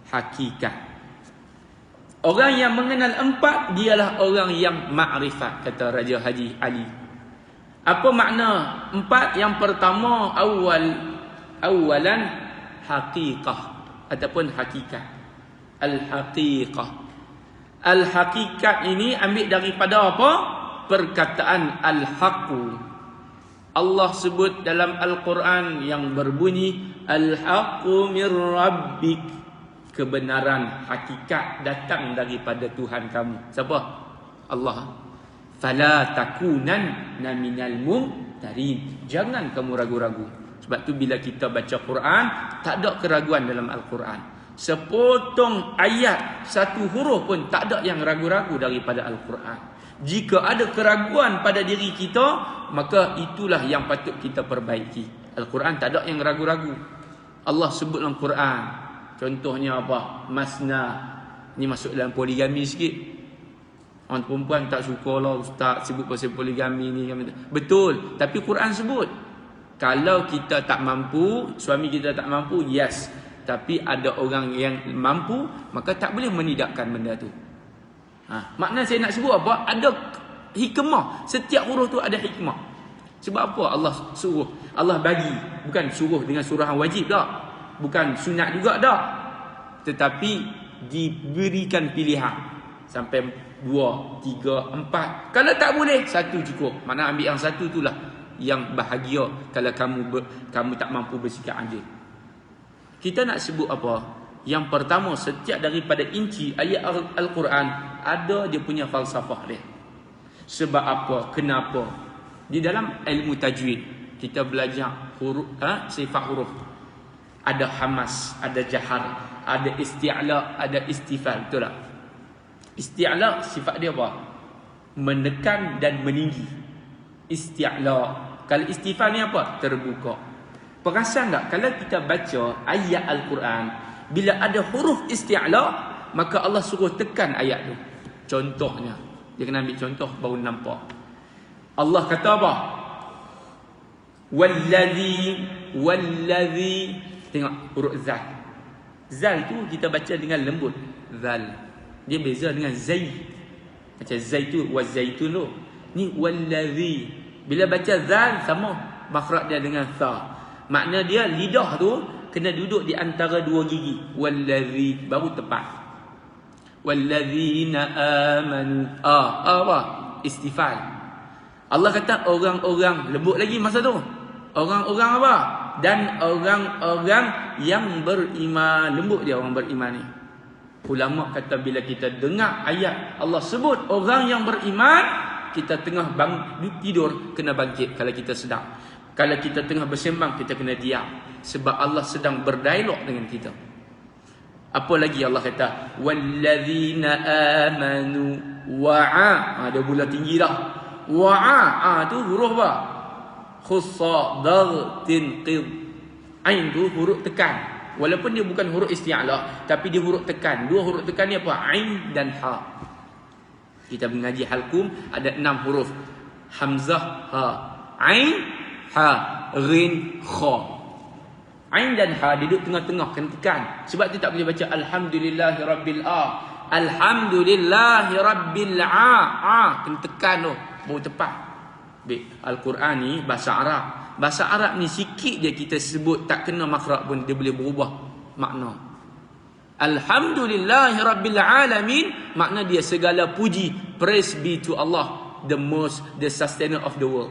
A: hakikat. Orang yang mengenal 4 dialah orang yang makrifat, kata Raja Haji Ali. Apa makna 4? Yang pertama, awalan haqiqah ataupun hakikat. Al-haqiqah. Al-haqiqat ini ambil daripada apa? Perkataan al-haqu. Allah sebut dalam Al-Quran yang berbunyi al-haqqu mir rabbik. Kebenaran, hakikat datang daripada Tuhan kamu. Siapa? Allah. Fala takunanna minal mumtarin. Jangan kamu ragu-ragu. Sebab tu bila kita baca Quran, tak ada keraguan dalam Al-Quran. Sepotong ayat, satu huruf pun tak ada yang ragu-ragu daripada Al-Quran. Jika ada keraguan pada diri kita, maka itulah yang patut kita perbaiki. Al-Quran tak ada yang ragu-ragu. Allah sebut dalam Quran, contohnya apa? Masna. Ni masuk dalam poligami sikit. Orang perempuan tak suka lah ustaz sebut pasal poligami ni. Betul, tapi Quran sebut. Kalau kita tak mampu, suami kita tak mampu, yes. Tapi ada orang yang mampu, maka tak boleh menidakkan benda tu. Makna saya nak sebut apa? Ada hikmah. Setiap huruf tu ada hikmah. Sebab apa Allah suruh? Allah bagi. Bukan suruh dengan suruhan wajib tak. Bukan sunat juga tak. Tetapi diberikan pilihan. Sampai 2, 3, 4. Kalau tak boleh, 1 cukup. Mana ambil yang 1 itulah yang bahagia. Kalau kamu tak mampu bersikap adil. Kita nak sebut apa? Yang pertama, setiap daripada inci ayat Al-Quran ada dia punya falsafah dia. Sebab apa? Kenapa? Di dalam ilmu tajwid kita belajar huruf, sifat huruf. Ada hamas, ada jahar, Ada isti'la, ada istifal. Betul tak? Isti'la sifat dia apa? Menekan dan meninggi. Isti'la. Kalau istifal ni apa? Terbuka. Perasan tak? Kalau kita baca ayat Al-Quran, bila ada huruf isti'la, maka Allah suruh tekan ayat tu. Contohnya, dia kena ambil contoh baru nampak. Allah kata apa? Wallazi. Tengok huruf zal. Zal tu kita baca dengan lembut. Zal. Dia beza dengan zai. Macam zai tu wazaitun tu. Ni wallazi. Bila baca zal sama makhraj dia dengan tha. Makna dia lidah tu kena duduk di antara dua gigi. Wallazi baru tepat. Wallazina amanu. Apa? Istifal. Allah kata orang-orang, lembut lagi masa tu. Orang-orang apa? Dan orang-orang yang beriman. Lembut dia orang beriman ni. Ulama kata bila kita dengar ayat Allah sebut orang yang beriman, kita tengah tidur kena bangkit kalau kita sedang. Kalau kita tengah bersembang, kita kena diam. Sebab Allah sedang berdialog dengan kita. Apa lagi Allah kata? Wallazina amanu wa'a. Dia bulat tinggi dah. Wa'a. Tu huruf apa? Khussa dartin qid. Ain tu huruf tekan. Walaupun dia bukan huruf isti'la, tapi dia huruf tekan. Dua huruf tekan ni apa? Ain dan ha. Kita mengaji halkum ada 6 huruf. Hamzah, ha. Ain, ha, ghin, kha. Ain dan ha duduk tengah-tengah, kena tekan. Sebab tu tak boleh baca Alhamdulillahi Rabbil A. Alhamdulillahi Rabbil A. Kena tekan tu, baru tepat. Al-Quran ni bahasa Arab. Bahasa Arab ni sikit je kita sebut tak kena makhraj pun dia boleh berubah makna. Alhamdulillahi Rabbil Alamin, makna dia segala puji, praise be to Allah, the sustainer of the world.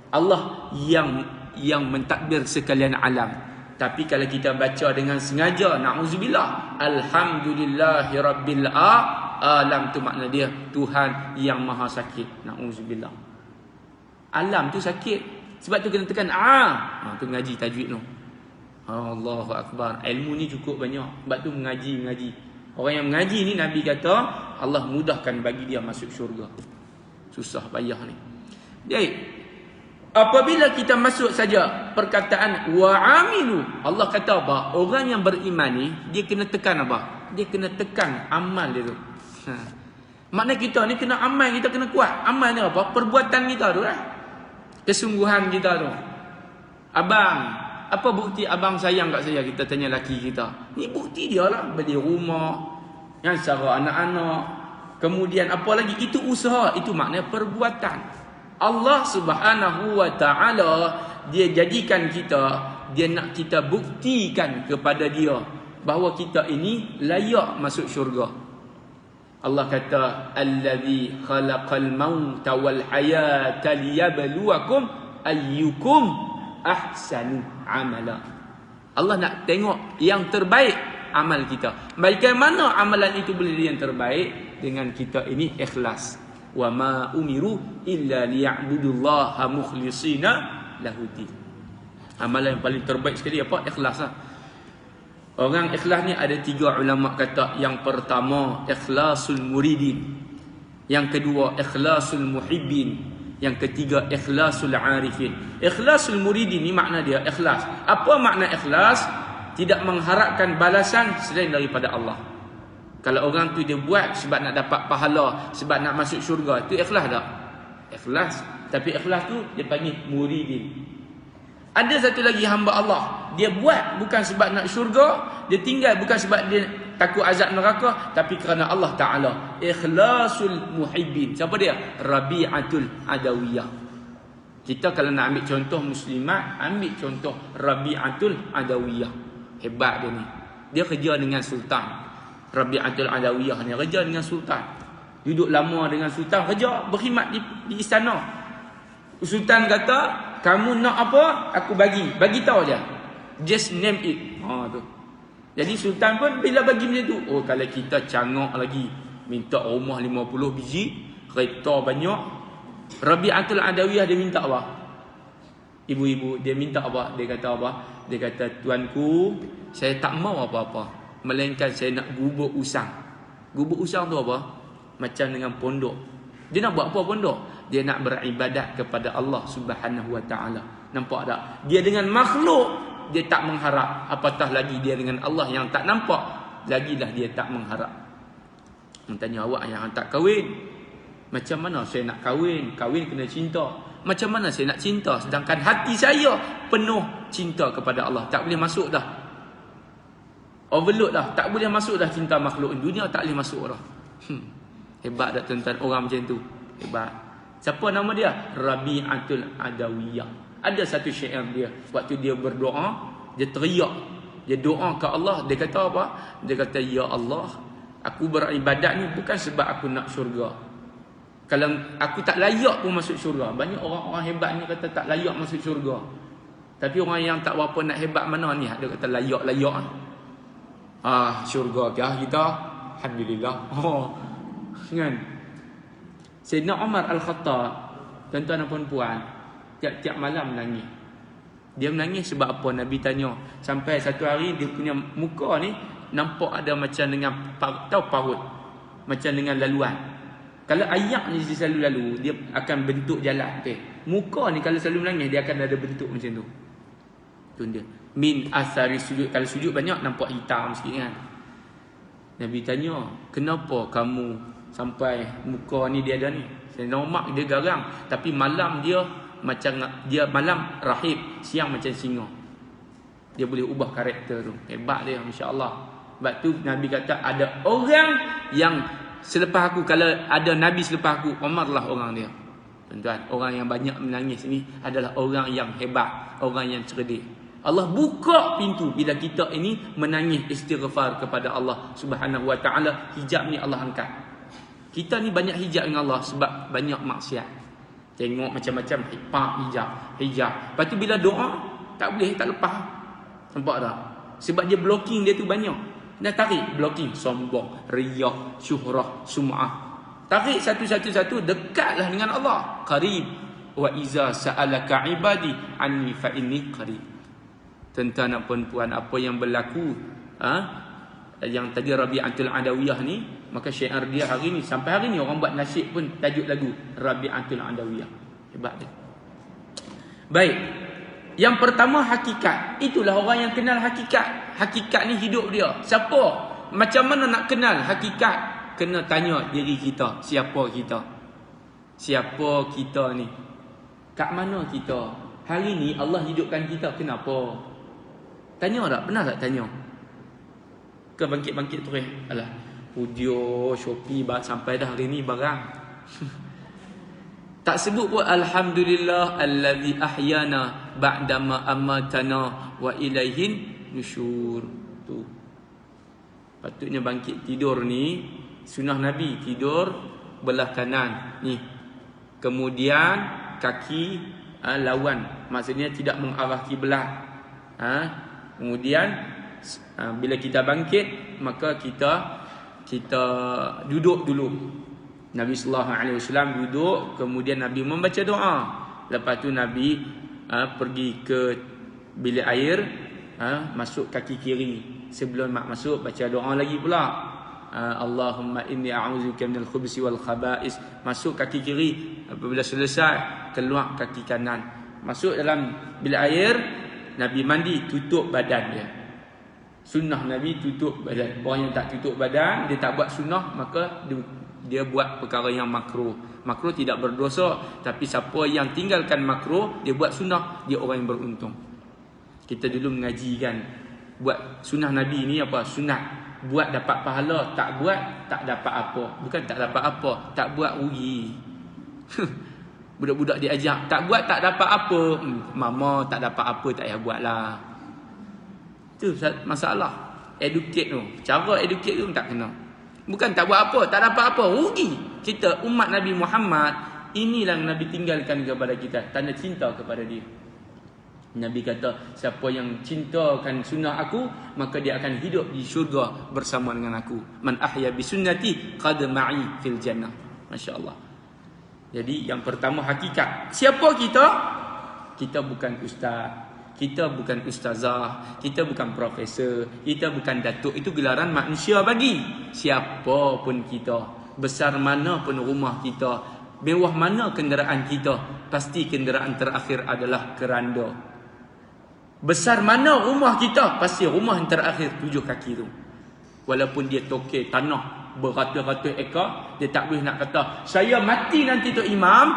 A: Allah yang mentadbir sekalian alam. Tapi kalau kita baca dengan sengaja, na'udzubillah, Alhamdulillahi Rabbil Alam tu makna dia Tuhan yang maha sakit. Na'udzubillah. Alam tu sakit. Sebab tu kena tekan tu ngaji tajwid tu. Allahu Akbar. Ilmu ni cukup banyak. Sebab tu mengaji. Orang yang mengaji ni Nabi kata Allah mudahkan bagi dia masuk syurga. Susah payah ni. Jadi apabila kita masuk saja perkataan wa'amilu, Allah kata apa? Orang yang beriman ni dia kena tekan apa? Dia kena tekan amal dia tu. Makna kita ni kena amal, kita kena kuat. Amal ni apa? Perbuatan kita tu lah. Kesungguhan kita tu. Abang, apa bukti abang sayang kat saya? Kita tanya laki kita. Ni bukti dia lah. Beli rumah, yang cara anak-anak. Kemudian apa lagi? Itu usaha. Itu maknanya perbuatan. Allah Subhanahu wa ta'ala, dia jadikan kita, dia nak kita buktikan kepada dia bahawa kita ini layak masuk syurga. Allah kata allazi khalaqal mauta wal hayata liyabluwakum ayyukum ahsanu amala. Allah nak tengok yang terbaik amal kita. Bagaimana amalan itu boleh jadi yang terbaik? Dengan kita ini ikhlas. Wa ma umiru illa liya'budullaha mukhlishina lahuddin. Amalan yang paling terbaik sekali apa? Ikhlas lah. Orang ikhlas ni ada 3 ulama kata. Yang pertama ikhlasul muridin, yang kedua ikhlasul muhibbin, yang ketiga ikhlasul arifin. Ikhlasul muridin ni makna dia ikhlas. Apa makna ikhlas? Tidak mengharapkan balasan selain daripada Allah. Kalau orang tu dia buat sebab nak dapat pahala, sebab nak masuk syurga, itu ikhlas tak? Ikhlas. Tapi ikhlas tu dia panggil muridin. Ada satu lagi hamba Allah, dia buat bukan sebab nak syurga, dia tinggal bukan sebab dia takut azab neraka, tapi kerana Allah Ta'ala. Ikhlasul muhibbin. Siapa dia? Rabi'atul Adawiyah. Kita kalau nak ambil contoh muslimat, ambil contoh Rabi'atul Adawiyah. Hebat dia ni. Dia kerja dengan sultan. Rabi'atul Adawiyah ni kerja dengan sultan. Duduk lama dengan sultan, kerja berkhidmat di istana. Sultan kata, kamu nak apa? Aku bagi. Bagi tahu je. Just name it. Tu. Jadi sultan pun bila bagi macam tu, kalau kita cangok lagi, minta rumah 50 biji, kereta banyak. Rabi'atul Adawiyah dia minta apa? Ibu-ibu dia minta apa? Dia kata apa? Dia kata, tuanku, saya tak mau apa-apa. melainkan saya nak gubuk usang. Gubuk usang tu apa? Macam dengan pondok. Dia nak buat apa pondok? Dia nak beribadat kepada Allah Subhanahu Wa Taala. Nampak tak? Dia dengan makhluk dia tak mengharap, apatah lagi dia dengan Allah yang tak nampak, lagilah dia tak mengharap. Tanya awak yang tak kahwin, macam mana saya nak kahwin? Kahwin kena cinta. Macam mana saya nak cinta sedangkan hati saya penuh cinta kepada Allah? Tak boleh masuk dah. Overload dah. Tak boleh masuk dah cinta makhluk dunia, tak boleh masuk dah. Hebat dah tuan-tuan orang macam tu. Hebat. Siapa nama dia? Rabi'atul Adawiyah. Ada satu syair dia. Waktu dia berdoa, dia teriak. Dia doa ke Allah. Dia kata apa? Dia kata, ya Allah, aku beribadat ni bukan sebab aku nak syurga. Kalau aku tak layak pun masuk syurga. Banyak orang-orang hebat ni kata tak layak masuk syurga. Tapi orang yang tak berapa nak hebat mana ni? Dia kata layak-layak. Syurga kah kita? Alhamdulillah. Kan? Sayyidina Umar Al-Khattab, tuan-tuan dan puan-puan, tiap-tiap malam menangis. Dia menangis sebab apa? Nabi tanya. Sampai satu hari dia punya muka ni nampak ada macam dengan tahu parut. Macam dengan laluan. Kalau ayak ni selalu lalu, dia akan bentuk jalan. Okay. Muka ni kalau selalu menangis, dia akan ada bentuk macam tu. Tu dia. Min asari sujud. Kalau sujud banyak nampak hitam sikit kan. Nabi tanya, kenapa kamu sampai muka ni dia ada ni? Sayyidina Umar dia garang. Tapi malam dia macam dia malam rahib, siang macam singa. Dia boleh ubah karakter tu. Hebat dia, masya-Allah. Sebab tu Nabi kata ada orang yang selepas aku, kalau ada Nabi selepas aku, Umar lah orang dia. Tuan-tuan, orang yang banyak menangis ni adalah orang yang hebat, orang yang cerdik. Allah buka pintu bila kita ini menangis istighfar kepada Allah Subhanahu Wa Taala. Hijab ni Allah angkat. Kita ni banyak hijab dengan Allah sebab banyak maksiat. Tengok macam-macam hijab. Lepas tu bila doa tak boleh, tak lepas. Nampak tak? Sebab dia blocking dia tu banyak. Dah tarik blocking sombong, riak, syuhrah, sum'ah. Tarik satu-satu dekatlah dengan Allah. Qarib wa iza sa'alaka ibadi anni fa inni qarib. Tuan-tuan dan puan-puan, apa yang berlaku yang tadi Rabi'atul Adawiyah ni, maka syair dia hari ni, sampai hari ni orang buat nasyid pun tajuk lagu Rabi'atul Adawiyah. Hebat dia. Baik. Yang pertama hakikat. Itulah orang yang kenal hakikat. Hakikat ni hidup dia. Siapa? Macam mana nak kenal hakikat? Kena tanya diri kita, siapa kita? Siapa kita ni? Kat mana kita? Hari ni Allah hidupkan kita, kenapa? Tanya tak? Pernah tak tanya? Ke bangkit-bangkit terus? Alah, Udio, Shopee sampai dah hari ni barang. Tak sebut pun alhamdulillah allazi ahyana ba'dama amatana wa ilaihin nusyur. Tu. Patutnya bangkit tidur ni sunnah Nabi, tidur belah kanan ni. Kemudian kaki lawan, maksudnya tidak mengarah kiblat. Kemudian bila kita bangkit, maka kita duduk dulu. Nabi sallallahu alaihi wasallam duduk, kemudian Nabi membaca doa. Lepas tu Nabi pergi ke bilik air, masuk kaki kiri. Sebelum masuk baca doa lagi pula. Allahumma inni a'udzubika minal khubuthi wal khaba'is. Masuk kaki kiri, apabila selesai keluar kaki kanan. Masuk dalam bilik air, Nabi mandi, tutup badan dia. Sunnah Nabi tutup badan. Orang yang tak tutup badan, dia tak buat sunnah, maka dia buat perkara yang makruh. Makruh tidak berdosa, tapi siapa yang tinggalkan makruh, dia buat sunnah, dia orang yang beruntung. Kita dulu mengaji kan, buat sunnah Nabi ni apa? Sunat. Buat dapat pahala, tak buat tak dapat apa. Bukan tak dapat apa, tak buat rugi. Budak-budak diajak, tak buat tak dapat apa. Mama tak dapat apa, tak payah buatlah. Itu masalah. Educate tu. Cara educate tu tak kena. Bukan tak buat apa, tak dapat apa, rugi. Kita umat Nabi Muhammad, inilah Nabi tinggalkan kepada kita, tanda cinta kepada dia. Nabi kata, siapa yang cintakan sunnah aku, maka dia akan hidup di syurga bersama dengan aku. Man ahya bi sunnati qad ma'i fil jannah. Masya-Allah. Jadi yang pertama hakikat. Siapa kita? Kita bukan ustaz. Kita bukan ustazah, kita bukan profesor, kita bukan datuk. Itu gelaran manusia bagi siapa pun kita. Besar mana pun rumah kita, mewah mana kenderaan kita, pasti kenderaan terakhir adalah keranda. Besar mana rumah kita, pasti rumah yang terakhir 7 kaki tu. Walaupun dia tokek tanah beratus-ratus ekar, dia tak boleh nak kata saya mati nanti tu imam,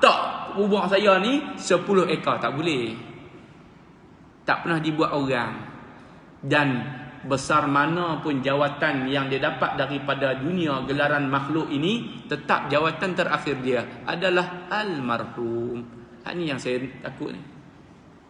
A: tak, rumah saya ni 10 ekar, tak boleh. Tak pernah dibuat orang. Dan besar mana pun jawatan yang dia dapat daripada dunia gelaran makhluk ini, tetap jawatan terakhir dia adalah almarhum. Ini yang saya takut ni.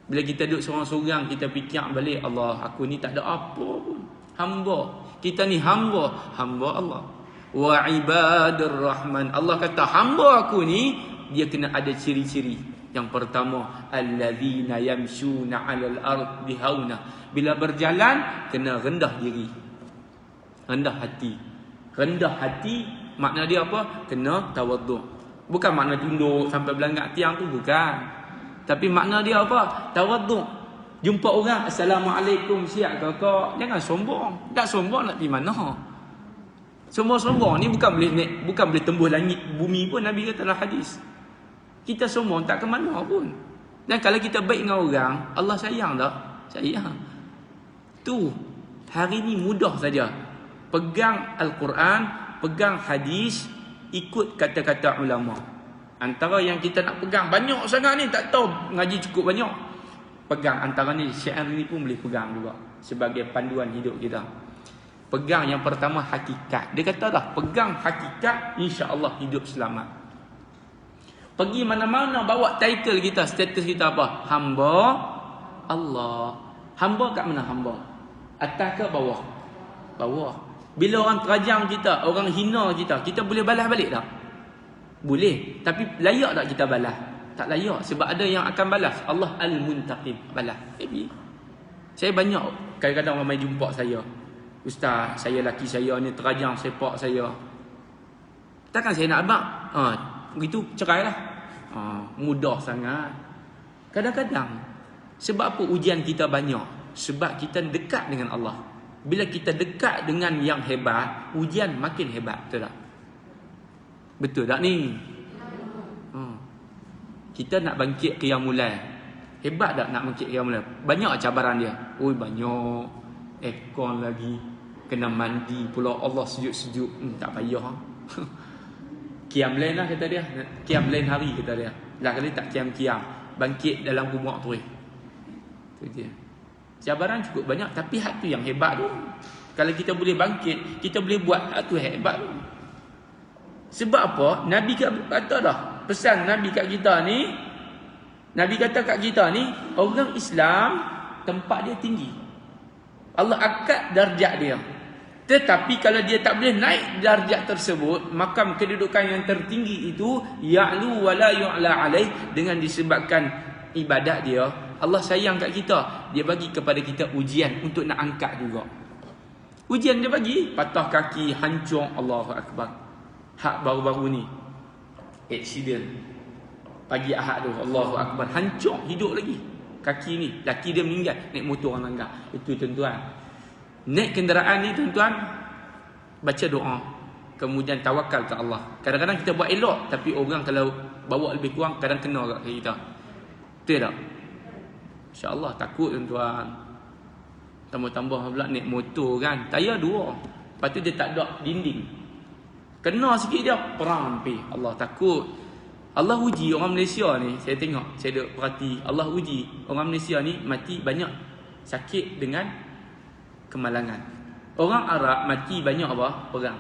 A: Bila kita duduk seorang-seorang, kita fikir balik, Allah, aku ni tak ada apa pun, hamba. Kita ni hamba Allah. Wa ibadur rahman, Allah kata hamba aku ni, dia kena ada ciri-ciri. Yang pertama, allazina yamshuna 'alal ard bihauna. Bila berjalan kena rendah diri, rendah hati. Rendah hati makna dia apa? Kena tawaduk. Bukan makna tunduk sampai belangak tiang tu, bukan. Tapi makna dia apa? Tawaduk. Jumpa orang, assalamualaikum, siap kakak, jangan sombong. Tak sombong nak pergi mana? Sombong-sombong ni bukan boleh tembus langit bumi pun, Nabi kata dalam hadis. Kita sombong tak ke mana pun. Dan kalau kita baik dengan orang, Allah sayang tak? Sayang. Tu, hari ni mudah saja. Pegang Al-Quran, pegang hadis, ikut kata-kata ulama. Antara yang kita nak pegang banyak sangat ni, tak tahu ngaji cukup banyak. Pegang antara ni, syair ni pun boleh pegang juga sebagai panduan hidup kita. Pegang yang pertama hakikat. Dia kata dah, pegang hakikat, insya-Allah hidup selamat. Pergi mana-mana bawa title kita, status kita apa? Hamba Allah. Hamba kat mana hamba? Atas ke bawah? Bawah. Bila orang terajang kita, orang hina kita, kita boleh balas balik tak? Boleh. Tapi layak tak kita balas? Tak layak. Sebab ada yang akan balas. Allah Al-Muntaqim. Balas. Saya banyak kadang-kadang orang main jumpa saya. Ustaz, saya laki saya ni terajang sepak saya. Takkan saya nak abang? Begitu cerailah. Mudah sangat. Kadang-kadang sebab apa ujian kita banyak? Sebab kita dekat dengan Allah. Bila kita dekat dengan yang hebat, ujian makin hebat, betul tak? Betul tak ni? Kita nak bangkit qiyamul lail. Hebat tak nak bangkit qiyamul lail? Banyak cabaran dia. Banyak. Aircon lagi, kena mandi pula, Allah sejuk-sejuk. Tak payah. Qiyam lain lah kata dia. Qiyam lain hari kata dia. Lah kali tak qiyam-qiyam, bangkit dalam rumah tu. Tu dia. Cabaran cukup banyak, tapi hak tu yang hebat tu. Kalau kita boleh bangkit, kita boleh buat, hak tu hebat tu. Sebab apa? Nabi kata dah, pesan Nabi kat kita ni, Nabi kata kat kita ni, orang Islam tempat dia tinggi. Allah angkat darjat dia. Tetapi kalau dia tak boleh naik darjat tersebut, makam kedudukan yang tertinggi itu, ya'lu wa la yu'la alaih, dengan disebabkan ibadat dia, Allah sayang kat kita. Dia bagi kepada kita ujian untuk nak angkat juga. Ujian dia bagi, patah kaki, hancur, Allahu Akbar. Hak baru-baru ni, accident pagi Ahad tu, Allahu Akbar, hancur, hidup lagi. Kaki ni, laki dia meninggal, naik motor orang langgar. Itu tuan-tuan. Naik kenderaan ni tuan-tuan, baca doa, kemudian tawakal ke Allah. Kadang-kadang kita buat elok, tapi orang kalau bawa lebih kurang, kadang kena kat kita. Betul tak? InsyaAllah takut tuan-tuan. Tambah-tambah pula naik motor kan, tayar 2, lepas tu dia tak ada dinding, kena sikit dia perang pergi. Allah takut. Allah uji orang Malaysia ni. Saya tengok, saya duduk perhati, Allah uji orang Malaysia ni mati banyak sakit dengan kemalangan. Orang Arab mati banyak apa? Perang.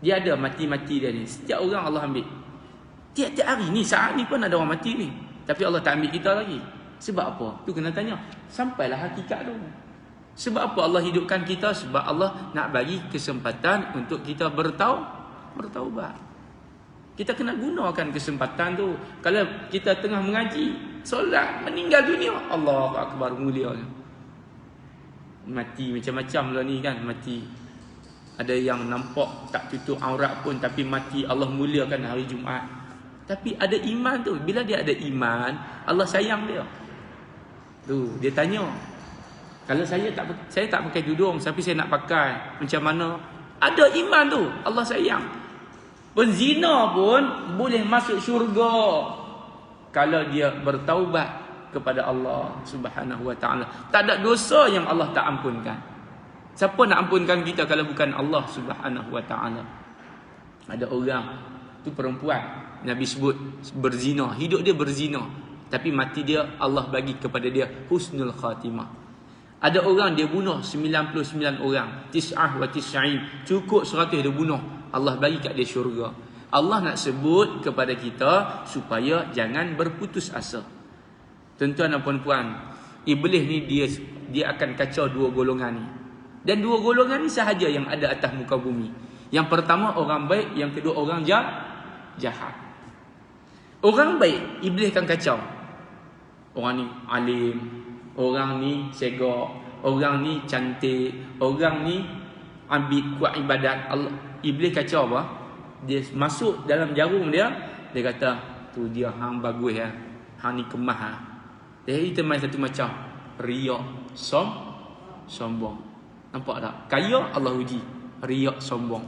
A: Dia ada mati-mati dia ni. Setiap orang Allah ambil. Tiap-tiap hari ni, saat ni pun ada orang mati ni. Tapi Allah tak ambil kita lagi. Sebab apa? Tu kena tanya. Sampailah hakikat tu. Sebab apa Allah hidupkan kita? Sebab Allah nak bagi kesempatan untuk kita bertaubat. Kita kena gunakan kesempatan tu. Kalau kita tengah mengaji, solat, meninggal dunia, Allahu Akbar, mulia. Mati macam-macam lah ni kan, mati. Ada yang nampak tak tutup aurat pun, tapi mati Allah muliakan hari Jumaat. Tapi ada iman tu. Bila dia ada iman, Allah sayang dia. Tu, dia tanya. Kalau saya tak pakai tudung, tapi saya nak pakai, macam mana? Ada iman tu, Allah sayang. Penzina pun boleh masuk syurga kalau dia bertaubat kepada Allah Subhanahu wa taala. Tak ada dosa yang Allah tak ampunkan. Siapa nak ampunkan kita kalau bukan Allah Subhanahu wa taala? Ada orang tu perempuan, Nabi sebut berzina, hidup dia berzina, tapi mati dia Allah bagi kepada dia husnul khatimah. Ada orang dia bunuh 99 orang, 99, cukup 100 dia bunuh, Allah bagi kat dia syurga. Allah nak sebut kepada kita supaya jangan berputus asa. Tuan-tuan dan puan-puan, iblis ni dia akan kacau dua golongan ni. Dan dua golongan ni sahaja yang ada atas muka bumi. Yang pertama orang baik, yang kedua orang jahat. Orang baik, iblis akan kacau. Orang ni alim, orang ni segak, orang ni cantik, orang ni ambil kuat ibadat. Iblis kacau apa? Dia masuk dalam jarum dia kata, tu dia hang bagus ya. Hang ni kemah ha. Dia main satu macam riak, sombong. Nampak tak? Kaya Allah uji, riak, sombong.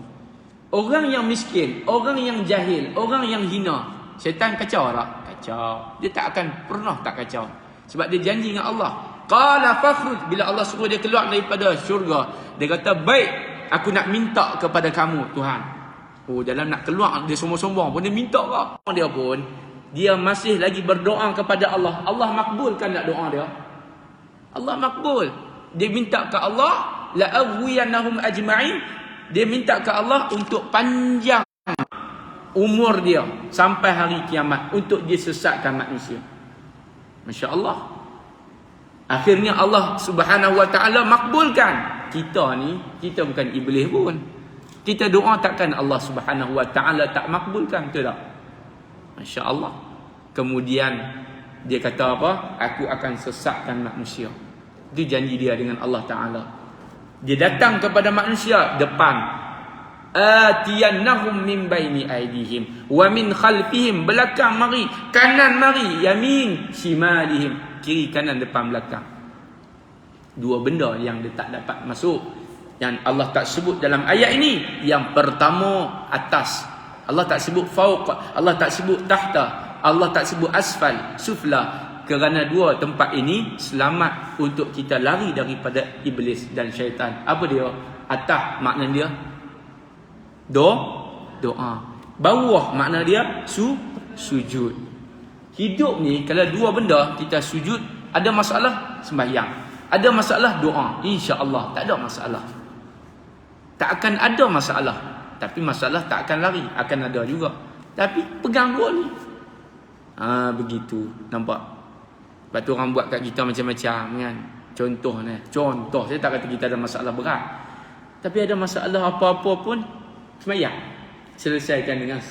A: Orang yang miskin, orang yang jahil, orang yang hina, syaitan kacau tak? Kacau. Dia tak akan pernah tak kacau. Sebab dia janji dengan Allah. Qala fakhruj, bila Allah suruh dia keluar daripada syurga, dia kata, baik, aku nak minta kepada kamu Tuhan. Oh, dalam nak keluar dia sombong-sombong pun dia minta kak. Dia pun dia masih lagi berdoa kepada Allah. Allah makbulkan tak doa dia? Allah makbul. Dia minta ke Allah, la aghwiyannahum ajma'in. Dia minta ke Allah untuk panjang umur dia sampai hari kiamat, untuk dia sesatkan manusia. Masya Allah. Akhirnya Allah Subhanahu wa ta'ala makbulkan. Kita ni, kita bukan iblis pun. Kita doa takkan Allah Subhanahu wa ta'ala tak makbulkan, betul tak? Masya Allah. Kemudian dia kata apa? Aku akan sesatkan manusia. Itu janji dia dengan Allah Ta'ala. Dia datang kepada manusia depan. Atiyannahum min baini aydihim wa min khalfihim, belakang mari, kanan mari, yamin shimalihim, kiri kanan depan belakang. Dua benda yang dia tak dapat masuk, yang Allah tak sebut dalam ayat ini. Yang pertama atas, Allah tak sebut fauq, Allah tak sebut tahta, Allah tak sebut asfal, sufla. Kerana dua tempat ini selamat untuk kita lari daripada iblis dan syaitan. Apa dia? Atas makna dia doa. Bawah makna dia sujud. Hidup ni kalau dua benda kita sujud, ada masalah sembahyang, ada masalah doa, insya-Allah tak ada masalah. Tak akan ada masalah. Tapi masalah tak akan lari, akan ada juga. Tapi pegang dua ni. Begitu. Nampak? Lepas tu orang buat kat kita macam-macam kan. Contoh, saya tak kata kita ada masalah berat. Tapi ada masalah apa-apa pun, sembahyang. Selesaikan dengan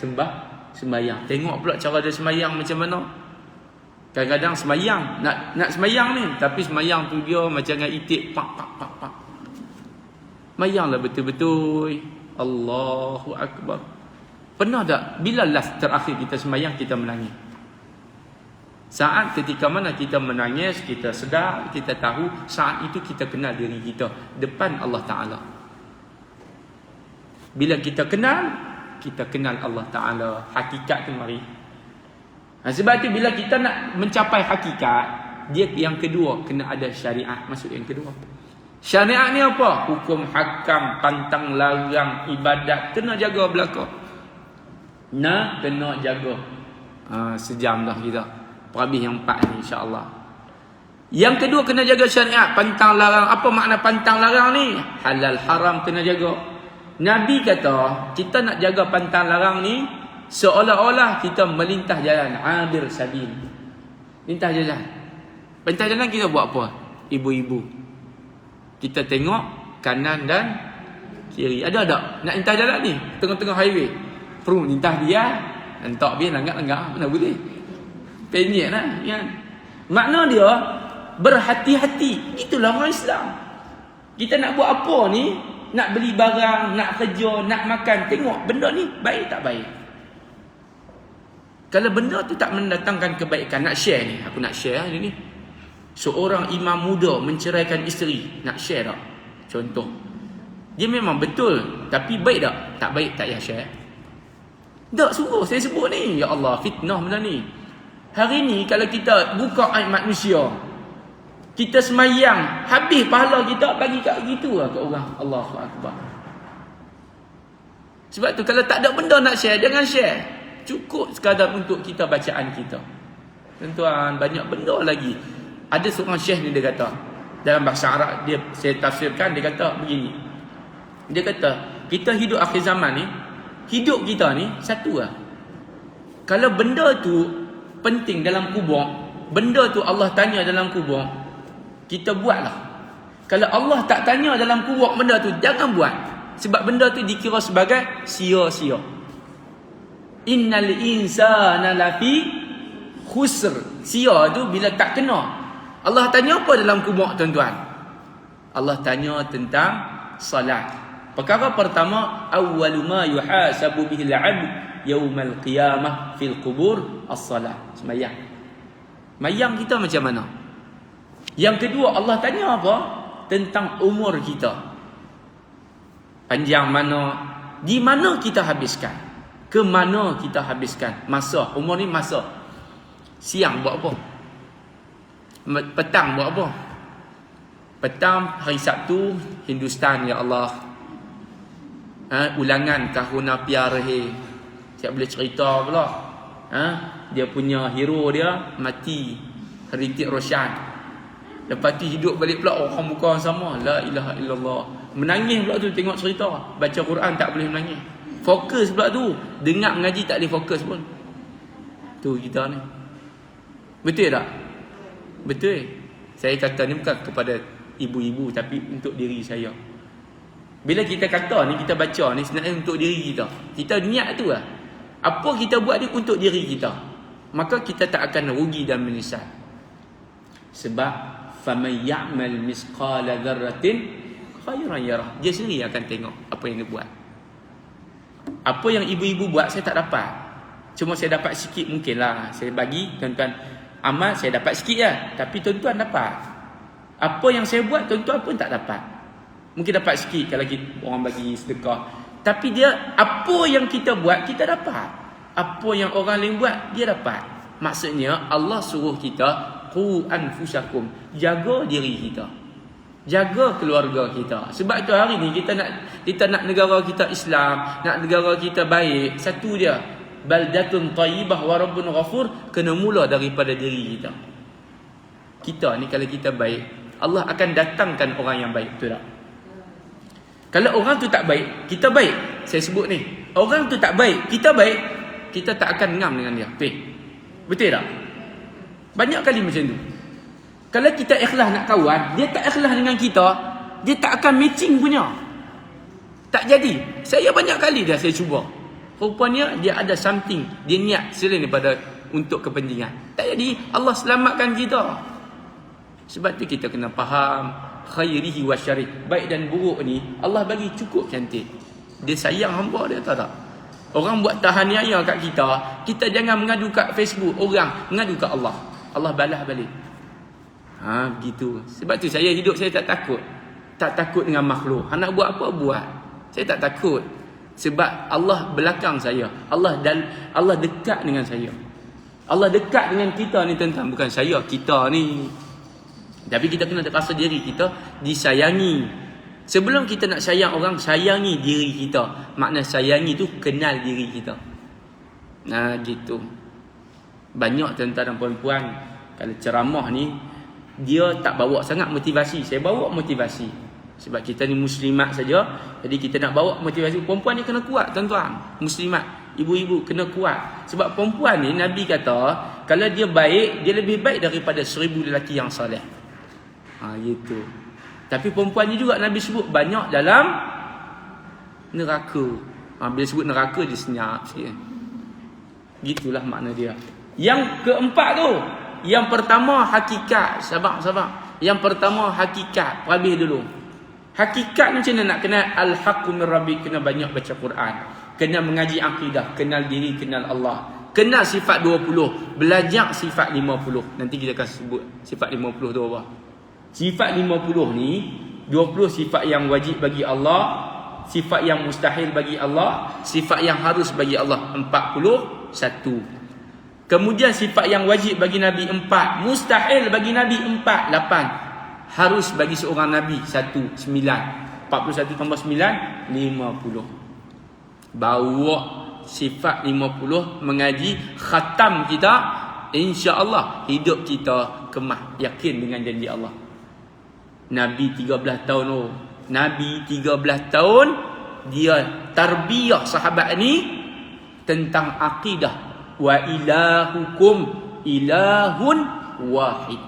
A: sembahyang. Tengok pula cara dia sembahyang macam mana. Kadang-kadang sembahyang, nak sembahyang ni, tapi sembahyang tu dia macam dengan itik, pak. Sembahyanglah betul-betul. Allahu Akbar. Pernah tak? Bila last terakhir kita sembahyang, kita menangis? Saat ketika mana kita menangis, kita sedar, kita tahu, saat itu kita kenal diri kita depan Allah Ta'ala. Bila kita kenal Allah Ta'ala. Hakikat tu mari. Sebab itu bila kita nak mencapai hakikat, dia yang kedua kena ada syariat. Maksud yang kedua, syariat ni apa? Hukum hakam, pantang larang, ibadat, kena jaga belaka. Kena jaga. Sejam dah kita habis yang 4 ni, insya-Allah. Yang kedua kena jaga syariat, pantang larang. Apa makna pantang larang ni? Halal haram kena jaga. Nabi kata kita nak jaga pantang larang ni seolah-olah kita melintah jalan, abir sabil. Lintah jalan. Lintah jalan kita buat apa? Ibu-ibu, kita tengok kanan dan kiri. Ada tak nak lintah jalan ni? Tengah-tengah highway, perlu lintah dia, entak dia langgar-langgar, mana boleh. Penyek lah ya. Makna dia berhati-hati. Itulah orang Islam. Kita nak buat apa ni, nak beli barang, nak kerja, nak makan, tengok benda ni baik tak baik. Kalau benda tu tak mendatangkan kebaikan, nak share ni, aku nak share hari ni. Seorang imam muda menceraikan isteri, nak share tak? Contoh. Dia memang betul, tapi baik tak? Tak baik, tak payah share. Tak suruh saya sebut ni. Ya Allah, fitnah benda ni. Hari ni kalau kita buka aib manusia, kita semayang, habis pahala kita bagi kat gitu lah kat orang. Allahu Akbar. Sebab tu kalau tak ada benda nak share, jangan share. Cukup sekadar untuk kita bacaan kita. Tuan-tuan, banyak benda lagi. Ada seorang syekh ni dia kata, dalam bahasa Arab dia saya tafsirkan, dia kata begini. Dia kata, kita hidup akhir zaman ni, hidup kita ni satu lah. Kalau benda tu penting dalam kubur, benda tu Allah tanya dalam kubur, kita buatlah. Kalau Allah tak tanya dalam kubur benda tu, jangan buat. Sebab benda tu dikira sebagai sia-sia. Innal insana lafi khusr. Sia tu bila tak kena. Allah tanya apa dalam kubur, tuan-tuan? Allah tanya tentang salat. Perkara pertama, awwalu ma yuhasabu bihil 'abd yaumal qiyamah fil qubur as-salat. Sembahyang. Mayang kita macam mana? Yang kedua, Allah tanya apa? Tentang umur kita. Panjang mana? Di mana kita habiskan? Ke mana kita habiskan masa? Umur ni masa. Siang buat apa? Petang buat apa? Petang hari Sabtu Hindustan, ya Allah. Ulangan Kahuna Piarhe. Saya boleh cerita pula. Dia punya hero dia mati, Hrithik Roshan. Lepas tu hidup balik pula orang bukan sama. La ilaha illallah. Menangis pula tu tengok cerita. Baca Quran tak boleh menangis. Fokus pula tu. Dengar mengaji tak boleh fokus pun. Tu kita ni. Betul tak? Betul. Saya kata ni bukan kepada ibu-ibu, tapi untuk diri saya. Bila kita kata ni, kita baca ni sebenarnya untuk diri kita. Kita niat tu lah. Apa kita buat ni untuk diri kita, maka kita tak akan rugi dan menyesal. Sebab faman ya'mal misqala dzarratin khairan yarah. Dia sendiri akan tengok apa yang dia buat. Apa yang ibu-ibu buat saya tak dapat. Cuma saya dapat sikit mungkinlah. Saya bagi tuan-tuan amal, saya dapat sikit lah. Tapi tuan-tuan dapat. Apa yang saya buat, tuan-tuan pun tak dapat. Mungkin dapat sikit kalau orang bagi sedekah. Tapi dia, apa yang kita buat, kita dapat. Apa yang orang lain buat, dia dapat. Maksudnya, Allah suruh kita, qu anfusakum. Jaga diri kita. Jaga keluarga kita. Sebab tu hari ni kita nak negara kita Islam, nak negara kita baik. Satu dia, baldatun tayyibah wa rabbun ghafur, kena mula daripada diri kita. Kita ni kalau kita baik, Allah akan datangkan orang yang baik, betul tak? Kalau orang tu tak baik, kita baik. Saya sebut ni, orang tu tak baik, kita baik, kita tak akan ngam dengan dia. Betul tak? Banyak kali macam tu. Kalau kita ikhlas nak kawan, dia tak ikhlas dengan kita, dia tak akan matching punya. Tak jadi. Saya banyak kali dah saya cuba. Rupanya dia ada something, dia niat selain daripada untuk kepentingan. Tak jadi, Allah selamatkan kita. Sebab tu kita kena faham khairihi wa syarih. Baik dan buruk ni Allah bagi cukup cantik. Dia sayang hamba dia, tahu tak? Orang buat tahaniah kat kita, kita jangan mengadu kat Facebook orang, mengadu kat Allah. Allah balas balik. Begitu. Sebab tu saya hidup saya tak takut. Tak takut dengan makhluk. Nak buat apa buat. Saya tak takut. Sebab Allah belakang saya. Allah dekat dengan saya. Allah dekat dengan kita ni, tuan-tuan. Bukan saya, kita ni. Tapi kita kena rasa diri kita disayangi. Sebelum kita nak sayang orang, sayangi diri kita. Makna sayangi tu kenal diri kita. Gitu. Banyak tuan-tuan dan puan-puan, kalau ceramah ni, dia tak bawa sangat motivasi. Saya bawa motivasi. Sebab kita ni muslimat saja, jadi kita nak bawa motivasi. Perempuan ni kena kuat, tuan-tuan. Muslimat, ibu-ibu kena kuat. Sebab perempuan ni, Nabi kata, kalau dia baik, dia lebih baik daripada 1000 lelaki yang soleh. Gitu. Tapi perempuan ni juga Nabi sebut banyak dalam neraka. Bila sebut neraka, dia senyap sikit. Gitulah makna dia. Yang keempat tu, yang pertama hakikat. Sabar. Yang pertama hakikat. Habis dulu. Hakikat macam mana nak kenal? Al-haqqu min rabbik, kena banyak baca Quran, kena mengaji akidah, kenal diri, kenal Allah. Kenal sifat 20, belajar sifat 50. Nanti kita akan sebut sifat 50 tu apa. Sifat 50 ni 20 sifat yang wajib bagi Allah, sifat yang mustahil bagi Allah, sifat yang harus bagi Allah 41. Kemudian sifat yang wajib bagi Nabi 4, mustahil bagi Nabi 4, 8. Harus bagi seorang Nabi 1, 9. 41 tambah 9, 50. Bawa sifat 50 mengaji khatam kita, insya-Allah hidup kita kemah yakin dengan janji Allah. Nabi 13 tahun Nabi 13 tahun dia tarbiyah sahabat ni tentang akidah. Wa ilahukum ilahun wahid.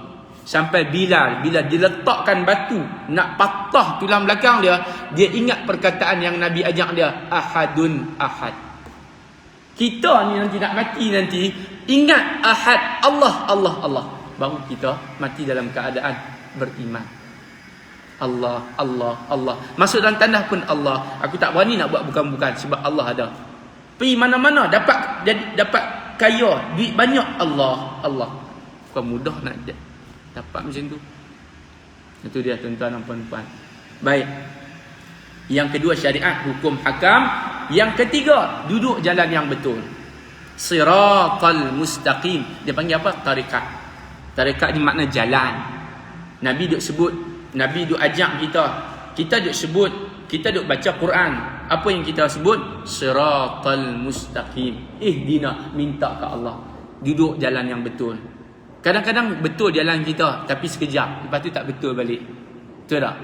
A: Sampai bila diletakkan batu nak patah tulang belakang dia ingat perkataan yang Nabi ajak dia, ahadun ahad. Kita ni nanti nak mati nanti ingat ahad, Allah Allah Allah, baru kita mati dalam keadaan beriman. Allah, Allah, Allah. Masuk dalam tandas pun Allah. Aku tak berani nak buat bukan-bukan sebab Allah ada. Pergi mana-mana dapat kaya, duit banyak, Allah, Allah. Bukan mudah nak dapat macam tu. Itu dia tuan-tuan dan puan-puan. Baik. Yang kedua syariat, hukum hakam. Yang ketiga, duduk jalan yang betul. Siratal mustaqim. Dia panggil apa? Tarikat. Tarikat ni makna jalan. Nabi duk sebut, Nabi duk ajak kita. Kita duk sebut, kita duk baca Quran. Apa yang kita sebut? Siratal mustaqim. Ihdina, minta ke Allah. Duduk jalan yang betul. Kadang-kadang betul jalan kita, tapi sekejap, lepas tu tak betul balik. Betul tak?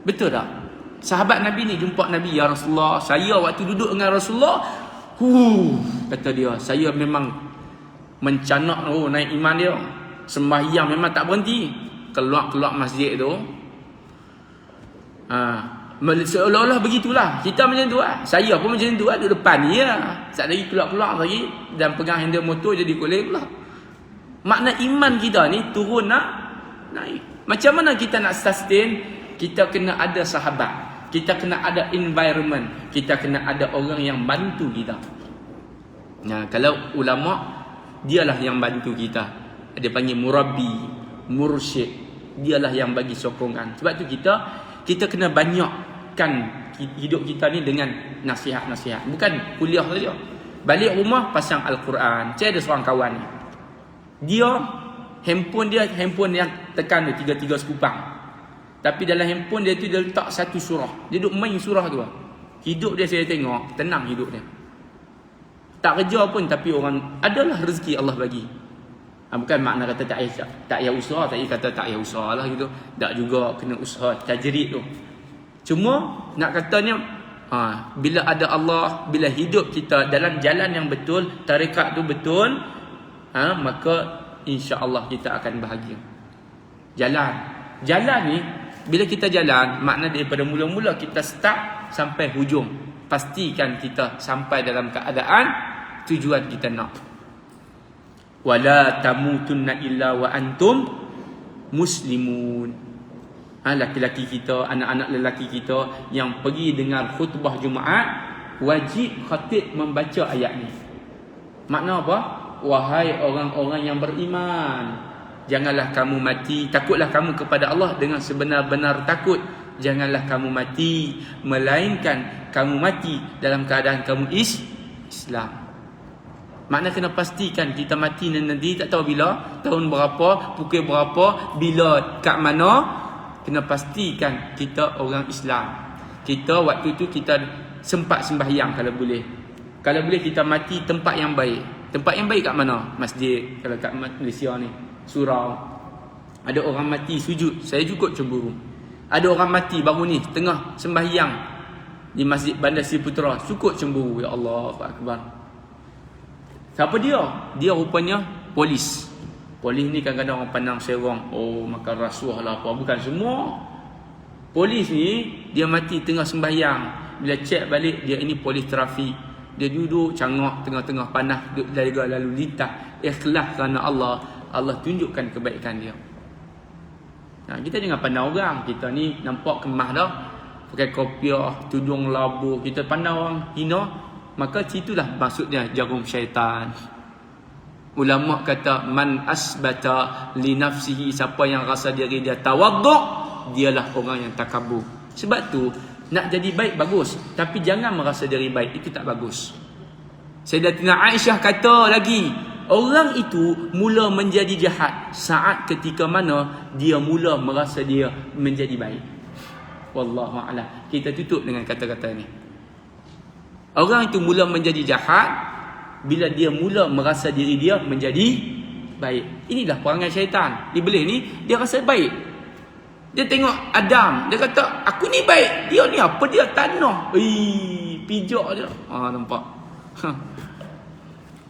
A: Betul tak? Sahabat Nabi ni jumpa Nabi, ya Rasulullah, saya waktu duduk dengan Rasulullah, kata dia, saya memang mencanak naik iman dia. Sembahyang memang tak berhenti. Keluar masjid tu, seolah-olah begitulah. Kita macam tu lah. Saya pun macam tu lah. Duduk depan ni lah. Sat lagi keluar lagi. Dan pegang handle motor jadi kolej pula. Makna iman kita ni turun nak naik. Macam mana kita nak sustain? Kita kena ada sahabat. Kita kena ada environment. Kita kena ada orang yang bantu kita. Nah, kalau ulama, dialah yang bantu kita. Dia panggil murabbi, mursyid. Dialah yang bagi sokongan. Sebab tu kita kena banyakkan hidup kita ni dengan nasihat-nasihat. Bukan kuliah saja. Balik rumah pasang Al-Quran. Saya ada seorang kawan ni. Dia handphone yang tekan dia 33 sekupang. Tapi dalam handphone dia tu dia letak satu surah. Dia duduk main surah tu. Hidup dia saya tengok tenang hidup dia. Tak kerja pun tapi orang adalah rezeki Allah bagi. Bukan makna kata tak payah usaha, tak payah kata tak payah usaha lah gitu. Tak juga kena usaha tajrid tu. Cuma nak katanya bila ada Allah, bila hidup kita dalam jalan yang betul, tarekat tu betul, maka insya-Allah kita akan bahagia. Jalan ni bila kita jalan, makna daripada mula-mula kita start sampai hujung, pastikan kita sampai dalam keadaan tujuan kita nak. Wala tamutunna illa wa antum muslimun. Laki-laki kita, anak-anak lelaki kita yang pergi dengar khutbah Jumaat, wajib khatib membaca ayat ni. Makna apa? Wahai orang-orang yang beriman, janganlah kamu mati, takutlah kamu kepada Allah dengan sebenar-benar takut. Janganlah kamu mati, melainkan kamu mati dalam keadaan kamu Islam. Makna kena pastikan kita mati nanti tak tahu bila, tahun berapa, pukul berapa, bila, kat mana. Kena pastikan kita orang Islam. Kita waktu tu kita sempat sembahyang kalau boleh. Kalau boleh kita mati tempat yang baik. Tempat yang baik kat mana? Masjid. Kalau kat Malaysia ni, surau. Ada orang mati sujud, saya cukup cemburu. Ada orang mati baru ni tengah sembahyang di Masjid Bandar Seri Putera, cukup cemburu. Ya Allah, Akbar. Siapa dia? Dia rupanya polis. Polis ni kadang-kadang orang pandang serong. Oh, makan rasuah lah apa. Bukan semua. Polis ni, dia mati tengah sembahyang. Bila cek balik, dia ini polis trafik. Dia duduk cangak tengah-tengah panas, duduk jaga lalu lintas. Ikhlas kerana Allah. Allah tunjukkan kebaikan dia. Kita jangan pandang orang. Kita ni nampak kemah dah. Pakai kopiah, tudung labu. Kita pandang orang hina. Maka situlah maksudnya jarum syaitan. Ulama kata man asbata li nafsihi, siapa yang rasa diri dia tawaduk, dialah orang yang takabur. Sebab tu nak jadi baik bagus, tapi jangan merasa diri baik, itu tak bagus. Sayyidatina Aisyah kata lagi, orang itu mula menjadi jahat saat ketika mana dia mula merasa dia menjadi baik. Wallahu a'lam. Kita tutup dengan kata-kata ni. Orang itu mula menjadi jahat bila dia mula merasa diri dia menjadi baik. Inilah perangai syaitan. Iblis ni dia rasa baik. Dia tengok Adam, dia kata aku ni baik, dia ni apa dia tanah. Pijak dia. Nampak.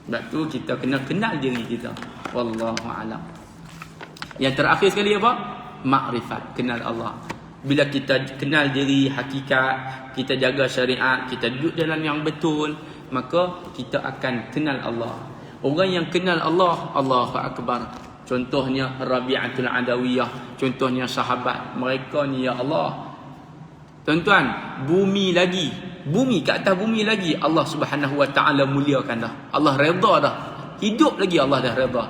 A: Sebab tu kita kena kenal diri kita. Wallahu a'lam. Yang terakhir sekali apa? Makrifat, kenal Allah. Bila kita kenal diri hakikat, kita jaga syariat, kita duduk dalam yang betul, maka kita akan kenal Allah. Orang yang kenal Allah, Allahu Akbar. Contohnya Rabi'atul Adawiyah, contohnya sahabat, mereka ni ya Allah. Tuan-tuan, bumi kat atas bumi lagi Allah Subhanahu wa taala muliakan dah. Allah redha dah. Hidup lagi Allah dah redha.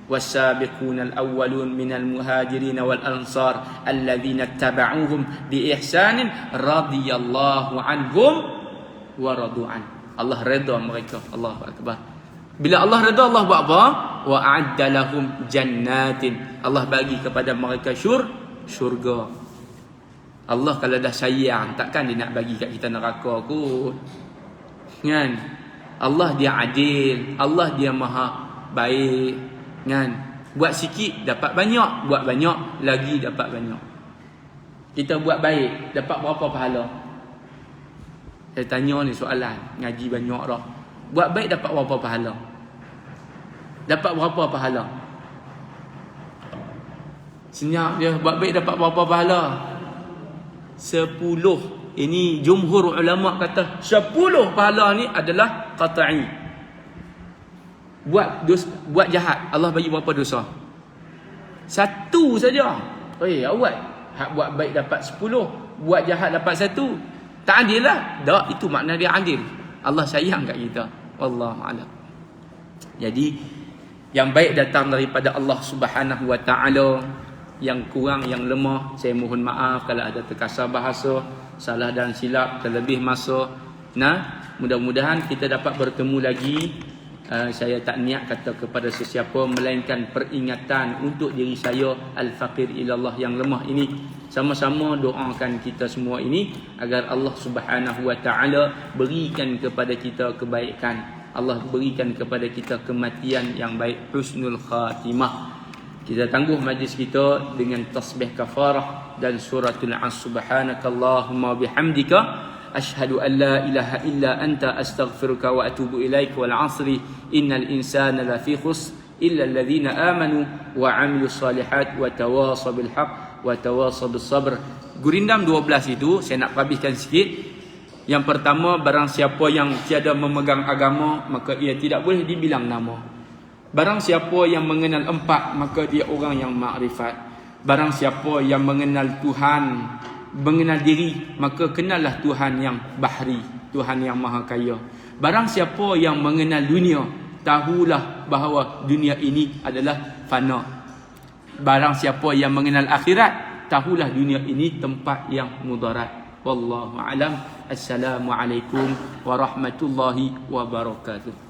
A: Was-sabiqunal awwalun minal muhajirin wal ansar alladzina tabauhum bi ihsanin radhiyallahu anhum wa radu'an. Allah redha mereka. Allahu Akbar. Bila Allah redha, Allah buat apa? Wa a'adda lahum jannatin. Allah bagi kepada mereka syurga. Allah kalau dah sayang, takkan dia nak bagi kat kita neraka kot. Kan? Allah dia adil, Allah dia maha baik. Kan? Buat sikit dapat banyak, buat banyak lagi dapat banyak. Kita buat baik, dapat berapa pahala? Saya tanya ni soalan, ngaji banyak dah. Buat baik dapat berapa pahala? Dapat berapa pahala? Senyap je, buat baik dapat berapa pahala? 10. Ini jumhur ulama kata 10 pahala ni adalah qat'i. Buat jahat, Allah bagi berapa dosa? 1 saja. Awak hak buat baik dapat 10, buat jahat dapat 1. Tak adil lah. Tak, itu makna dia adil. Allah sayang kat kita. Wallahu a'lam. Jadi yang baik datang daripada Allah Subhanahu wa taala. Yang kurang, yang lemah, saya mohon maaf kalau ada terkasar bahasa, salah dan silap, terlebih masa. Mudah-mudahan kita dapat bertemu lagi. Saya tak niat kata kepada sesiapa, melainkan peringatan untuk diri saya al-faqir ilallah yang lemah ini. Sama-sama doakan kita semua ini agar Allah Subhanahu wa taala berikan kepada kita kebaikan. Allah berikan kepada kita kematian yang baik, husnul khatimah. Kita tangguh majlis kita dengan tasbih kafarah dan suratul As. Subhanakallahumma bihamdika asyhadu an la ilaha illa anta astaghfiruka wa atubu ilaik. Wal 'asri innal insana lafi khusr illa alladhina amanu wa 'amilus solihat wa tawasaw bil haqq wa tawasaw bis sabr. Gurindam 12 itu saya nak habiskan sikit. Yang pertama, barang siapa yang tiada memegang agama, maka ia tidak boleh dibilang nama. Barang siapa yang mengenal 4, maka dia orang yang makrifat. Barang siapa yang mengenal Tuhan, mengenal diri, maka kenallah Tuhan yang bahri, Tuhan yang maha kaya. Barang siapa yang mengenal dunia, tahulah bahawa dunia ini adalah fana. Barang siapa yang mengenal akhirat, tahulah dunia ini tempat yang mudarat. Wallahu a'lam. Assalamualaikum warahmatullahi wabarakatuh.